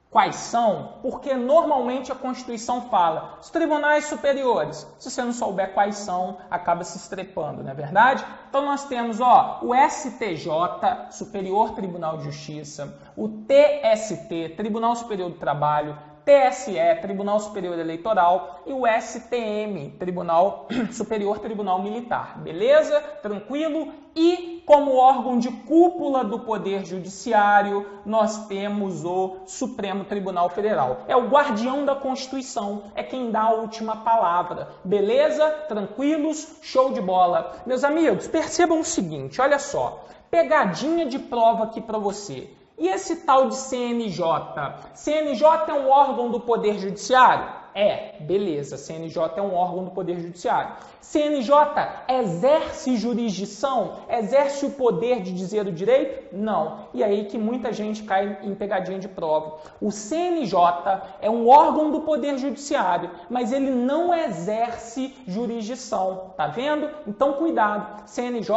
quais são, porque normalmente a Constituição fala os tribunais superiores. Se você não souber quais são, acaba se estrepando, não é verdade? Então nós temos ó, o STJ, Superior Tribunal de Justiça, o TST, Tribunal Superior do Trabalho, TSE, Tribunal Superior Eleitoral, e o STM, Superior Tribunal Militar. Beleza? Tranquilo? E como órgão de cúpula do Poder Judiciário, nós temos o Supremo Tribunal Federal. É o guardião da Constituição, é quem dá a última palavra. Beleza? Tranquilos? Show de bola. Meus amigos, percebam o seguinte, olha só. Pegadinha de prova aqui para você. E esse tal de CNJ? CNJ é um órgão do Poder Judiciário? É, beleza, CNJ é um órgão do Poder Judiciário. CNJ exerce jurisdição? Exerce o poder de dizer o direito? Não. E aí que muita gente cai em pegadinha de prova. O CNJ é um órgão do Poder Judiciário, mas ele não exerce jurisdição. Tá vendo? Então cuidado. CNJ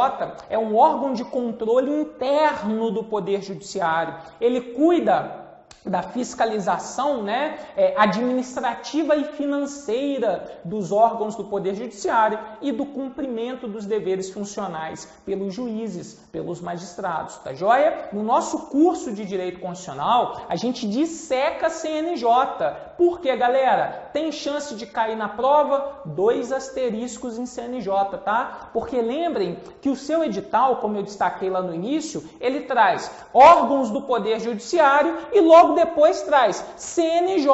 é um órgão de controle interno do Poder Judiciário. Ele cuida da fiscalização, né, administrativa e financeira dos órgãos do Poder Judiciário e do cumprimento dos deveres funcionais pelos juízes, pelos magistrados, tá joia? No nosso curso de Direito Constitucional, a gente disseca a CNJ. Por quê, galera? Tem chance de cair na prova? 2 asteriscos em CNJ, tá? Porque lembrem que o seu edital, como eu destaquei lá no início, ele traz órgãos do Poder Judiciário e logo depois traz CNJ,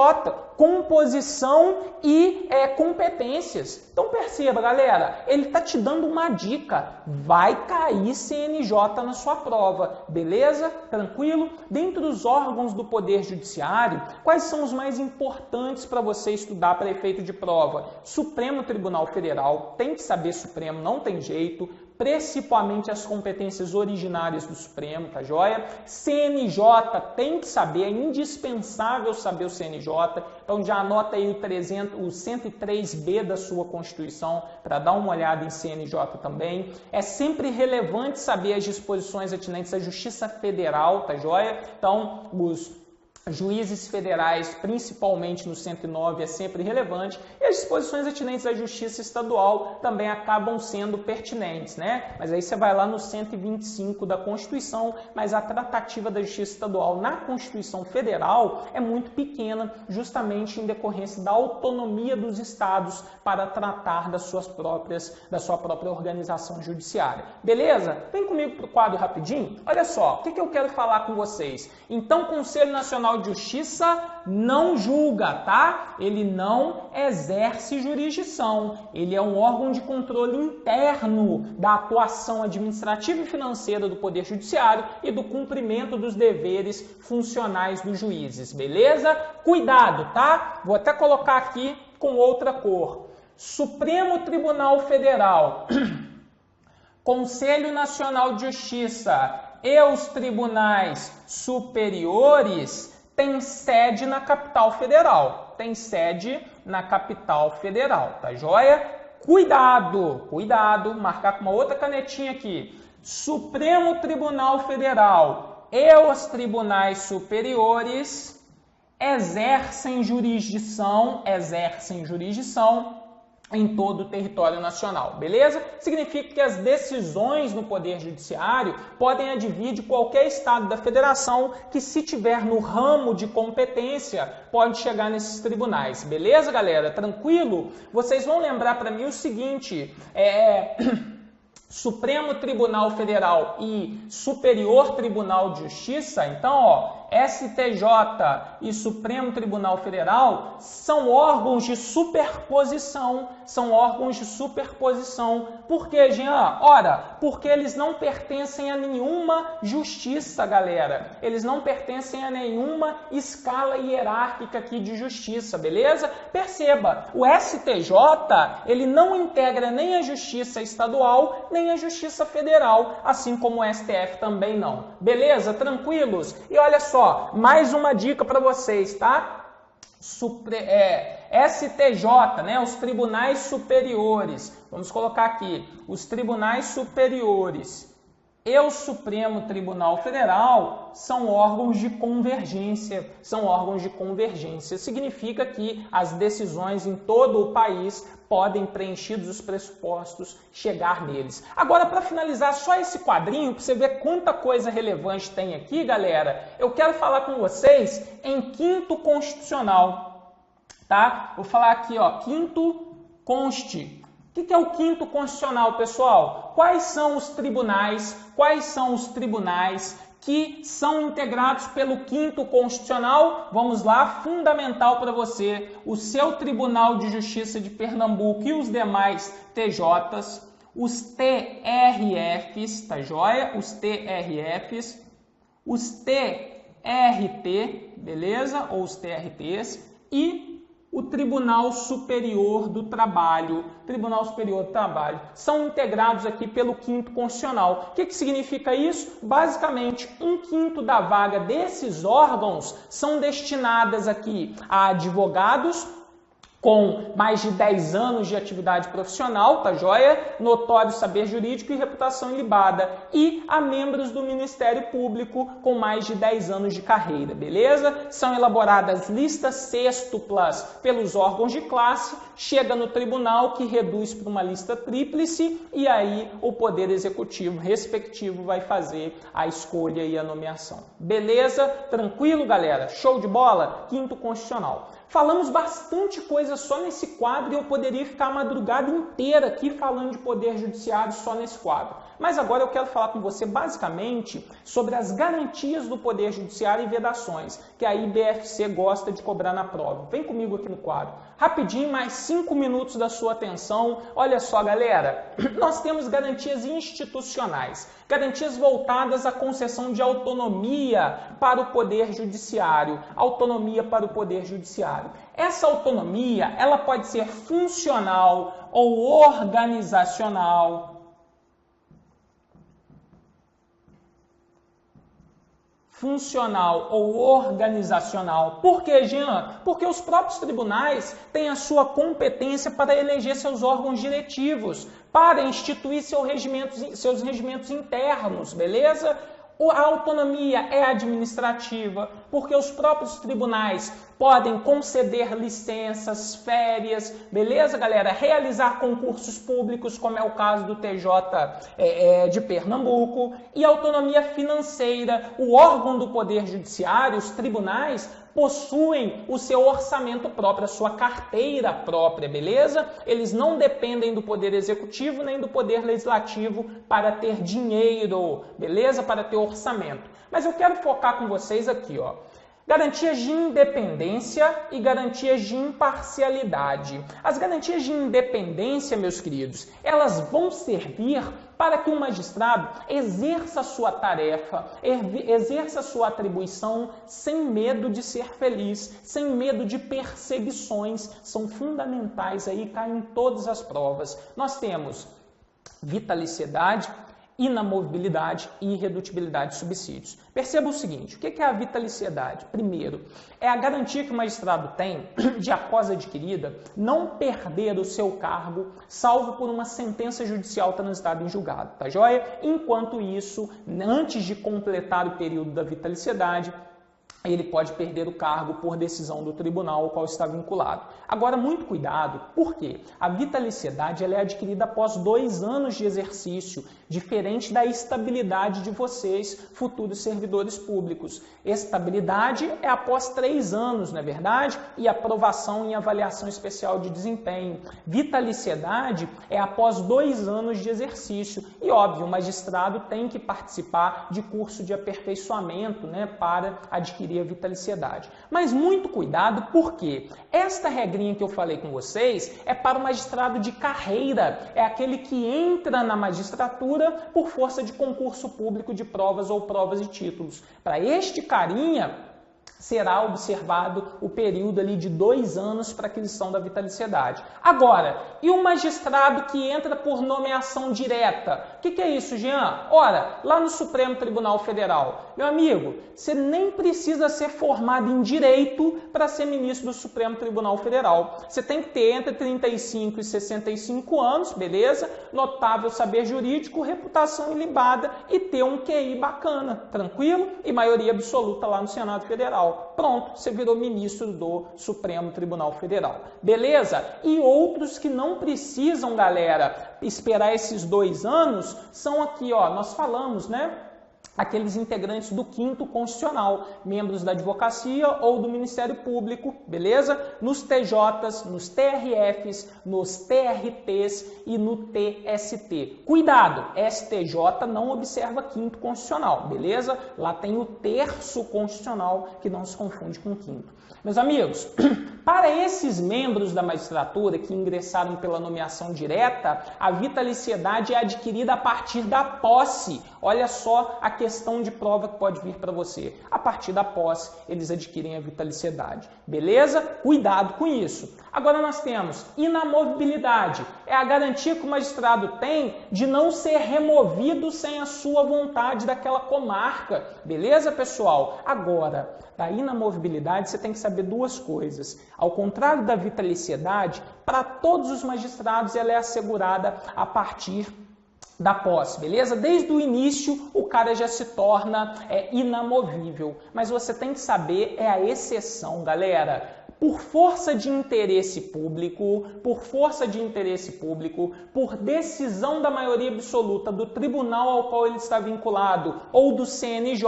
composição e competências. Então perceba, galera, ele está te dando uma dica. Vai cair CNJ na sua prova, beleza? Tranquilo? Dentre os órgãos do Poder Judiciário, quais são os mais importantes para você estudar para efeito de prova? Supremo Tribunal Federal, tem que saber Supremo, não tem jeito. Principalmente as competências originárias do Supremo, tá joia? CNJ, tem que saber, é indispensável saber o CNJ. Então já anota aí o 103B da sua Constituição para dar uma olhada em CNJ também. É sempre relevante saber as disposições atinentes à Justiça Federal, tá joia? Então, os juízes federais, principalmente no 109, é sempre relevante, e as disposições atinentes à Justiça Estadual também acabam sendo pertinentes, né? Mas aí você vai lá no 125 da Constituição, mas a tratativa da Justiça Estadual na Constituição Federal é muito pequena, justamente em decorrência da autonomia dos estados para tratar da sua própria organização judiciária. Beleza? Vem comigo para o quadro rapidinho. Olha só, o que eu quero falar com vocês? Então, o Conselho Nacional de Justiça não julga, tá? Ele não exerce jurisdição. Ele é um órgão de controle interno da atuação administrativa e financeira do Poder Judiciário e do cumprimento dos deveres funcionais dos juízes, beleza? Cuidado, tá? Vou até colocar aqui com outra cor. Supremo Tribunal Federal, Conselho Nacional de Justiça e os tribunais superiores tem sede na capital federal. Tem sede na capital federal, tá joia? Cuidado, cuidado, marcar com uma outra canetinha aqui. Supremo Tribunal Federal e os tribunais superiores exercem jurisdição em todo o território nacional, beleza? Significa que as decisões no Poder Judiciário podem advir de qualquer estado da federação que, se tiver no ramo de competência, pode chegar nesses tribunais, beleza, galera? Tranquilo? Vocês vão lembrar para mim o seguinte, Supremo Tribunal Federal e Superior Tribunal de Justiça, então, ó, STJ e Supremo Tribunal Federal são órgãos de superposição. Por quê, Jean? Ora, porque eles não pertencem a nenhuma justiça, galera. Eles não pertencem a nenhuma escala hierárquica aqui de justiça, beleza? Perceba, o STJ, ele não integra nem a Justiça Estadual, nem a Justiça Federal, assim como o STF também não. Beleza? Tranquilos? E olha só, mais uma dica para vocês, tá? STJ, né? Os tribunais superiores. Vamos colocar aqui, os tribunais superiores e o Supremo Tribunal Federal são órgãos de convergência. Significa que as decisões em todo o país podem, preenchidos os pressupostos, chegar neles. Agora, para finalizar só esse quadrinho, para você ver quanta coisa relevante tem aqui, galera, eu quero falar com vocês em quinto constitucional, tá? Vou falar aqui, ó, quinto consti. O que é o quinto constitucional, pessoal? Quais são os tribunais que são integrados pelo quinto constitucional? Vamos lá, fundamental para você, o seu Tribunal de Justiça de Pernambuco e os demais TJs, os TRFs, tá joia? Os TRFs, os TRT, beleza? Ou os TRTs e o Tribunal Superior do Trabalho. São integrados aqui pelo quinto constitucional. O que significa isso? Basicamente, 1/5 da vaga desses órgãos são destinadas aqui a advogados, com mais de 10 anos de atividade profissional, tá joia? Notório saber jurídico e reputação ilibada. E a membros do Ministério Público com mais de 10 anos de carreira, beleza? São elaboradas listas sextuplas pelos órgãos de classe, chega no tribunal que reduz para uma lista tríplice e aí o Poder Executivo respectivo vai fazer a escolha e a nomeação. Beleza? Tranquilo, galera? Show de bola? Quinto Constitucional. Falamos bastante coisa só nesse quadro e eu poderia ficar a madrugada inteira aqui falando de Poder Judiciário só nesse quadro. Mas agora eu quero falar com você basicamente sobre as garantias do Poder Judiciário e vedações, que a IBFC gosta de cobrar na prova. Vem comigo aqui no quadro. Rapidinho, mais 5 minutos da sua atenção. Olha só, galera, nós temos garantias institucionais, garantias voltadas à concessão de autonomia para o Poder Judiciário. Autonomia para o Poder Judiciário. Essa autonomia, ela pode ser funcional ou organizacional. Funcional ou organizacional. Por que, Jean? Porque os próprios tribunais têm a sua competência para eleger seus órgãos diretivos, para instituir seus regimentos internos, beleza? A autonomia é administrativa, porque os próprios tribunais podem conceder licenças, férias, beleza, galera? Realizar concursos públicos, como é o caso do TJ de Pernambuco. E autonomia financeira, o órgão do Poder Judiciário, os tribunais, possuem o seu orçamento próprio, a sua carteira própria, beleza? Eles não dependem do Poder Executivo nem do Poder Legislativo para ter dinheiro, beleza? Para ter orçamento. Mas eu quero focar com vocês aqui, ó. Garantias de independência e garantias de imparcialidade. As garantias de independência, meus queridos, elas vão servir para que o magistrado exerça a sua tarefa, exerça a sua atribuição sem medo de ser feliz, sem medo de perseguições. São fundamentais aí, caem em todas as provas. Nós temos vitaliciedade, inamovibilidade e irredutibilidade de subsídios. Perceba o seguinte, o que é a vitaliciedade? Primeiro, é a garantia que o magistrado tem de, após adquirida, não perder o seu cargo, salvo por uma sentença judicial transitada em julgado, tá joia? Enquanto isso, antes de completar o período da vitaliciedade, ele pode perder o cargo por decisão do tribunal ao qual está vinculado. Agora, muito cuidado, porque a vitaliciedade ela é adquirida após 2 anos de exercício, diferente da estabilidade de vocês, futuros servidores públicos. Estabilidade é após 3 anos, não é verdade? E aprovação em avaliação especial de desempenho. Vitaliciedade é após 2 anos de exercício. E, óbvio, o magistrado tem que participar de curso de aperfeiçoamento, né, para adquirir a vitaliciedade. Mas muito cuidado, porque esta regrinha que eu falei com vocês é para o magistrado de carreira, é aquele que entra na magistratura por força de concurso público de provas ou provas e títulos. Para este carinha, será observado o período ali de 2 anos para aquisição da vitaliciedade. Agora, e o magistrado que entra por nomeação direta? O que é isso, Jean? Ora, lá no Supremo Tribunal Federal, meu amigo, você nem precisa ser formado em Direito para ser ministro do Supremo Tribunal Federal. Você tem que ter entre 35 e 65 anos, beleza? Notável saber jurídico, reputação ilibada e ter um QI bacana, tranquilo? E maioria absoluta lá no Senado Federal. Pronto, você virou ministro do Supremo Tribunal Federal. Beleza? E outros que não precisam, galera, esperar esses 2 anos, são aqui, ó, nós falamos, né? Aqueles integrantes do 5º Constitucional, membros da advocacia ou do Ministério Público, beleza? Nos TJs, nos TRFs, nos TRTs e no TST. Cuidado, STJ não observa 5º Constitucional, beleza? Lá tem o 3º Constitucional, que não se confunde com o 5º. Meus amigos, para esses membros da magistratura que ingressaram pela nomeação direta, a vitaliciedade é adquirida a partir da posse. olha só a questão de prova que pode vir para você. A partir da posse, eles adquirem a vitaliciedade. Beleza? Cuidado com isso. Agora nós temos inamovibilidade. É a garantia que o magistrado tem de não ser removido sem a sua vontade daquela comarca. Beleza, pessoal? Agora, da inamovibilidade você tem que saber duas coisas. Ao contrário da vitaliciedade, para todos os magistrados ela é assegurada a partir da posse, beleza? Desde o início o cara já se torna inamovível. Mas você tem que saber, é a exceção, galera. Por força de interesse público, por decisão da maioria absoluta do tribunal ao qual ele está vinculado ou do CNJ,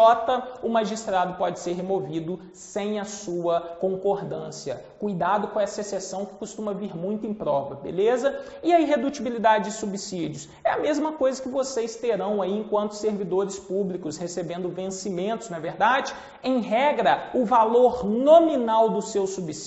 o magistrado pode ser removido sem a sua concordância. Cuidado com essa exceção que costuma vir muito em prova, beleza? E a irredutibilidade de subsídios? É a mesma coisa que vocês terão aí enquanto servidores públicos recebendo vencimentos, não é verdade? Em regra, o valor nominal do seu subsídio,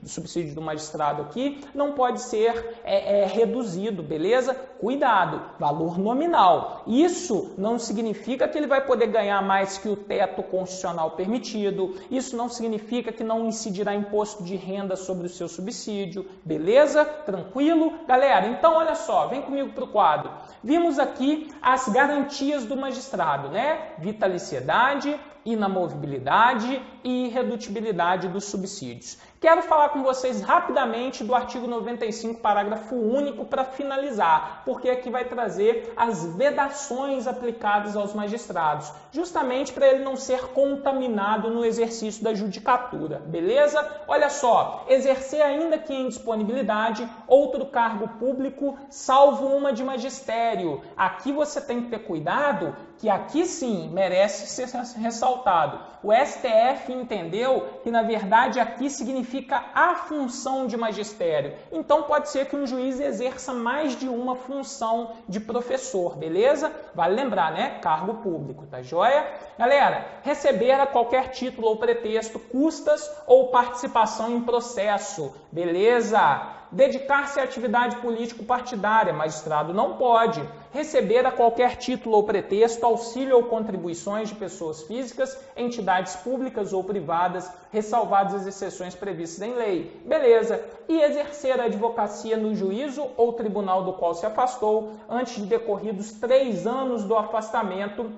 do subsídio do magistrado aqui, não pode ser reduzido, beleza? Cuidado, valor nominal. Isso não significa que ele vai poder ganhar mais que o teto constitucional permitido, isso não significa que não incidirá imposto de renda sobre o seu subsídio, beleza? Tranquilo? Galera, então olha só, vem comigo para o quadro. Vimos aqui as garantias do magistrado, né? Vitaliciedade, inamovibilidade e irredutibilidade dos subsídios. Quero falar com vocês rapidamente do artigo 95, parágrafo único, para finalizar, porque aqui vai trazer as vedações aplicadas aos magistrados, justamente para ele não ser contaminado no exercício da judicatura, beleza? Olha só, exercer ainda que em disponibilidade outro cargo público, salvo uma de magistério. Aqui você tem que ter cuidado, que aqui sim merece ser ressaltado. O STF entendeu que, na verdade, aqui significa a função de magistério. Então, pode ser que um juiz exerça mais de uma função de professor, beleza? Vale lembrar, né? Cargo público, tá joia? Galera, receber a qualquer título ou pretexto custas ou participação em processo, beleza? Dedicar-se à atividade político-partidária, magistrado não pode. Receber a qualquer título ou pretexto auxílio ou contribuições de pessoas físicas, entidades públicas ou privadas, ressalvadas as exceções previstas em lei. Beleza. E exercer a advocacia no juízo ou tribunal do qual se afastou, antes de decorridos 3 anos do afastamento,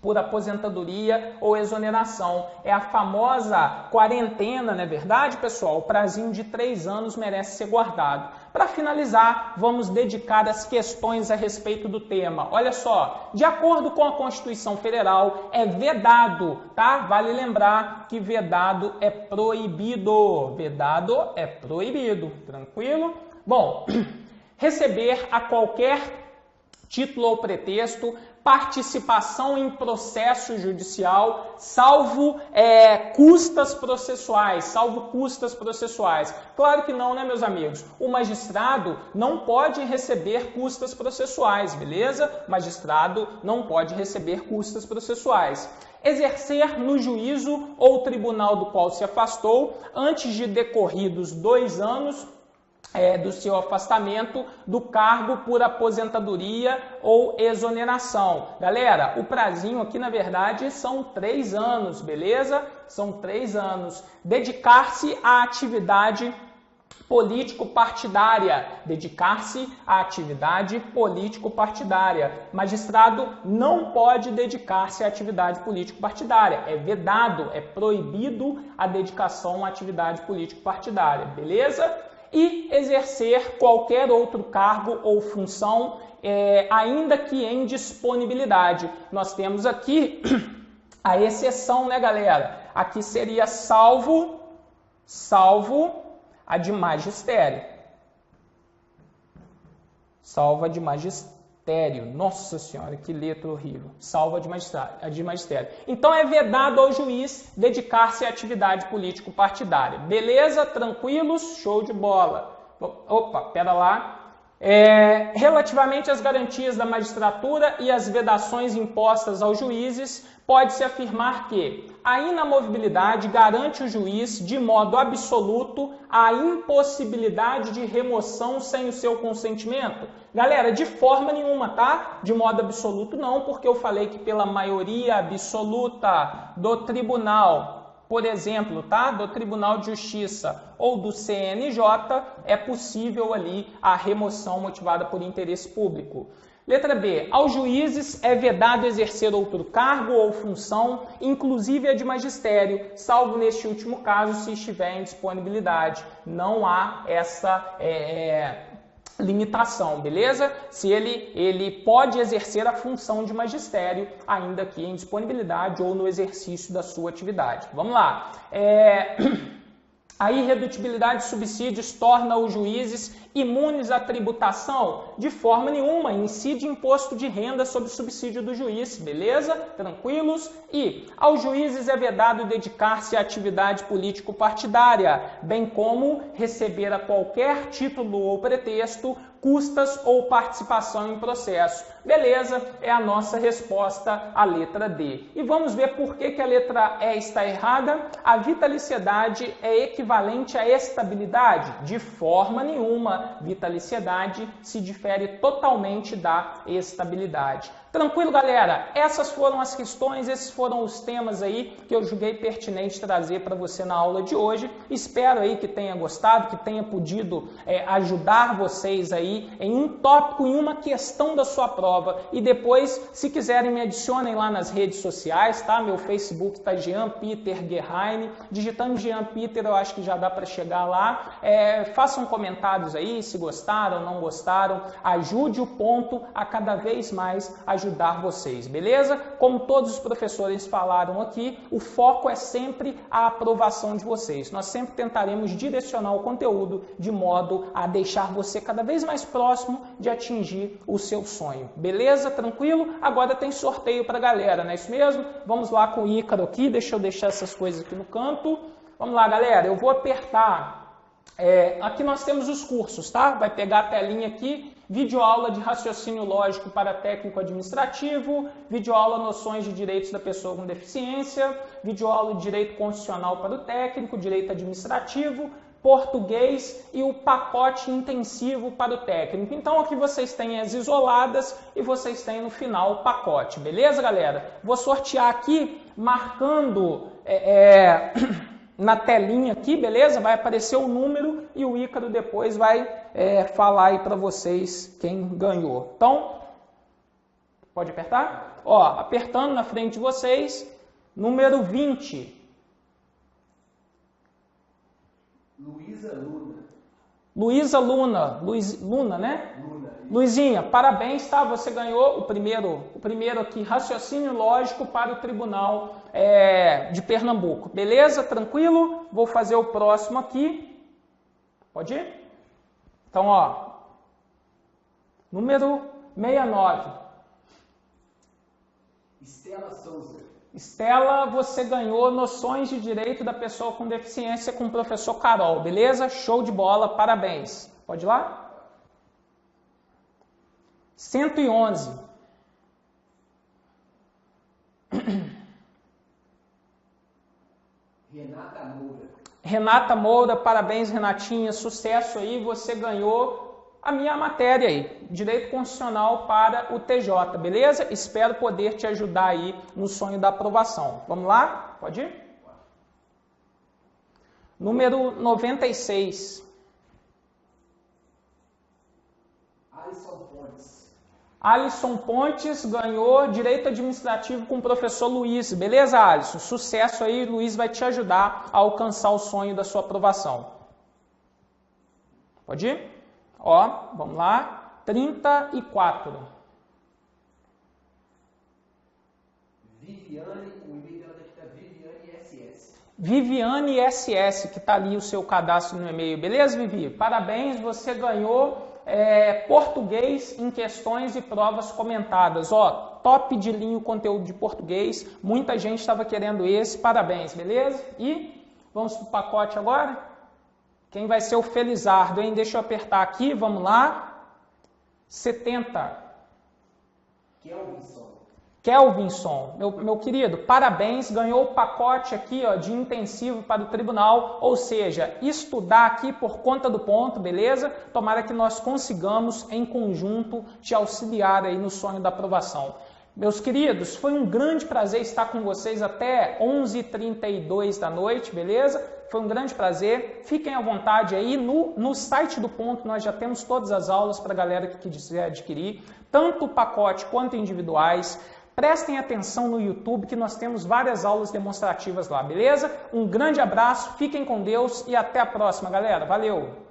por aposentadoria ou exoneração. É a famosa quarentena, não é verdade, pessoal? O prazinho de 3 anos merece ser guardado. Para finalizar, vamos dedicar as questões a respeito do tema. Olha só, de acordo com a Constituição Federal, é vedado, tá? Vale lembrar que vedado é proibido. Vedado é proibido, tranquilo? Bom, receber a qualquer título ou pretexto participação em processo judicial, salvo custas processuais, Claro que não, né, meus amigos? O magistrado não pode receber custas processuais, beleza? O magistrado não pode receber custas processuais. Exercer no juízo ou tribunal do qual se afastou, antes de decorridos 2 anos, do seu afastamento do cargo por aposentadoria ou exoneração. Galera, o prazinho aqui, na verdade, são 3 anos, beleza? São 3 anos. Dedicar-se à atividade político-partidária. Magistrado não pode dedicar-se à atividade político-partidária. É vedado, é proibido a dedicação à atividade político-partidária, beleza? E exercer qualquer outro cargo ou função, ainda que em disponibilidade. Nós temos aqui a exceção, né, galera? Aqui seria salvo a de magistério. Salva de magistério. Nossa senhora, que letra horrível. Salva de magistério. Então é vedado ao juiz dedicar-se à atividade político-partidária. Beleza? Tranquilos? Show de bola. Opa, pera lá. Relativamente às garantias da magistratura e às vedações impostas aos juízes, pode-se afirmar que a inamovibilidade garante o juiz, de modo absoluto, a impossibilidade de remoção sem o seu consentimento. Galera, de forma nenhuma, tá? De modo absoluto não, porque eu falei que pela maioria absoluta do tribunal, por exemplo, tá? Do Tribunal de Justiça ou do CNJ, é possível ali a remoção motivada por interesse público. Letra B. Aos juízes é vedado exercer outro cargo ou função, inclusive a de magistério, salvo neste último caso se estiver em disponibilidade. Não há essa limitação, beleza? Se ele pode exercer a função de magistério, ainda que em disponibilidade ou no exercício da sua atividade. Vamos lá. A irredutibilidade de subsídios torna os juízes imunes à tributação? De forma nenhuma, incide imposto de renda sobre o subsídio do juiz, beleza? Tranquilos? E aos juízes é vedado dedicar-se à atividade político-partidária, bem como receber a qualquer título ou pretexto custas ou participação em processo. Beleza? É a nossa resposta à letra D. E vamos ver por que a letra E está errada. A vitaliciedade é equivalente à estabilidade? De forma nenhuma. Vitaliciedade se difere totalmente da estabilidade. Tranquilo, galera? Essas foram as questões, esses foram os temas aí que eu julguei pertinente trazer para você na aula de hoje. Espero aí que tenha gostado, que tenha podido ajudar vocês aí em um tópico, em uma questão da sua prova. E depois, se quiserem, me adicionem lá nas redes sociais, tá? Meu Facebook está Jean Peter Guerraine. Digitando Jean Peter, eu acho que já dá para chegar lá. Façam comentários aí, se gostaram, não gostaram. Ajude o ponto a cada vez mais ajudar vocês, beleza? Como todos os professores falaram aqui, o foco é sempre a aprovação de vocês. Nós sempre tentaremos direcionar o conteúdo de modo a deixar você cada vez mais próximo de atingir o seu sonho. Beleza? Tranquilo? Agora tem sorteio para a galera, não é isso mesmo? Vamos lá com o Ícaro aqui, deixa eu deixar essas coisas aqui no canto. Vamos lá, galera, eu vou apertar. Aqui nós temos os cursos, tá? Vai pegar a telinha aqui. Videoaula de raciocínio lógico para técnico administrativo, videoaula noções de direitos da pessoa com deficiência, videoaula de direito constitucional para o técnico, direito administrativo, português e o pacote intensivo para o técnico. Então aqui vocês têm as isoladas e vocês têm no final o pacote, beleza, galera? Vou sortear aqui marcando na telinha aqui, beleza? Vai aparecer o número e o Ícaro depois vai falar aí para vocês quem ganhou. Então, pode apertar? Ó, apertando na frente de vocês, número 20. Luísa Luna. Luísa Luna. Luna, né? Luna. Luizinha, parabéns, tá? Você ganhou o primeiro aqui, raciocínio lógico para o Tribunal de Pernambuco. Beleza? Tranquilo? Vou fazer o próximo aqui. Pode ir? Então, ó, número 69. Estela Souza. Estela, você ganhou noções de direito da pessoa com deficiência com o professor Carol, beleza? Show de bola, parabéns. Pode ir lá? 111. Renata Moura. Renata Moura, parabéns, Renatinha, sucesso aí, você ganhou a minha matéria aí, Direito Constitucional para o TJ, beleza? Espero poder te ajudar aí no sonho da aprovação. Vamos lá? Pode ir? Número 96. Alisson Pontes. Alisson Pontes ganhou Direito Administrativo com o professor Luiz. Beleza, Alisson? Sucesso aí, Luiz vai te ajudar a alcançar o sonho da sua aprovação. Pode ir? Ó, vamos lá. 34. Viviane, o e-mail dela daqui está Viviane SS. Viviane SS, que está ali o seu cadastro no e-mail. Beleza, Vivi? Parabéns, você ganhou português em questões e provas comentadas. Ó, top de linha o conteúdo de português. Muita gente estava querendo esse. Parabéns, beleza? E vamos para o pacote agora? Quem vai ser o Felizardo, hein? Deixa eu apertar aqui, vamos lá. 70. Kelvinson. Meu querido, parabéns, ganhou o pacote aqui ó, de intensivo para o tribunal, ou seja, estudar aqui por conta do ponto, beleza? Tomara que nós consigamos, em conjunto, te auxiliar aí no sonho da aprovação. Meus queridos, foi um grande prazer estar com vocês até 11h32 da noite, beleza? Foi um grande prazer. Fiquem à vontade aí. No site do Ponto nós já temos todas as aulas para a galera que quiser adquirir, tanto o pacote quanto individuais. Prestem atenção no YouTube que nós temos várias aulas demonstrativas lá, beleza? Um grande abraço, fiquem com Deus e até a próxima, galera. Valeu!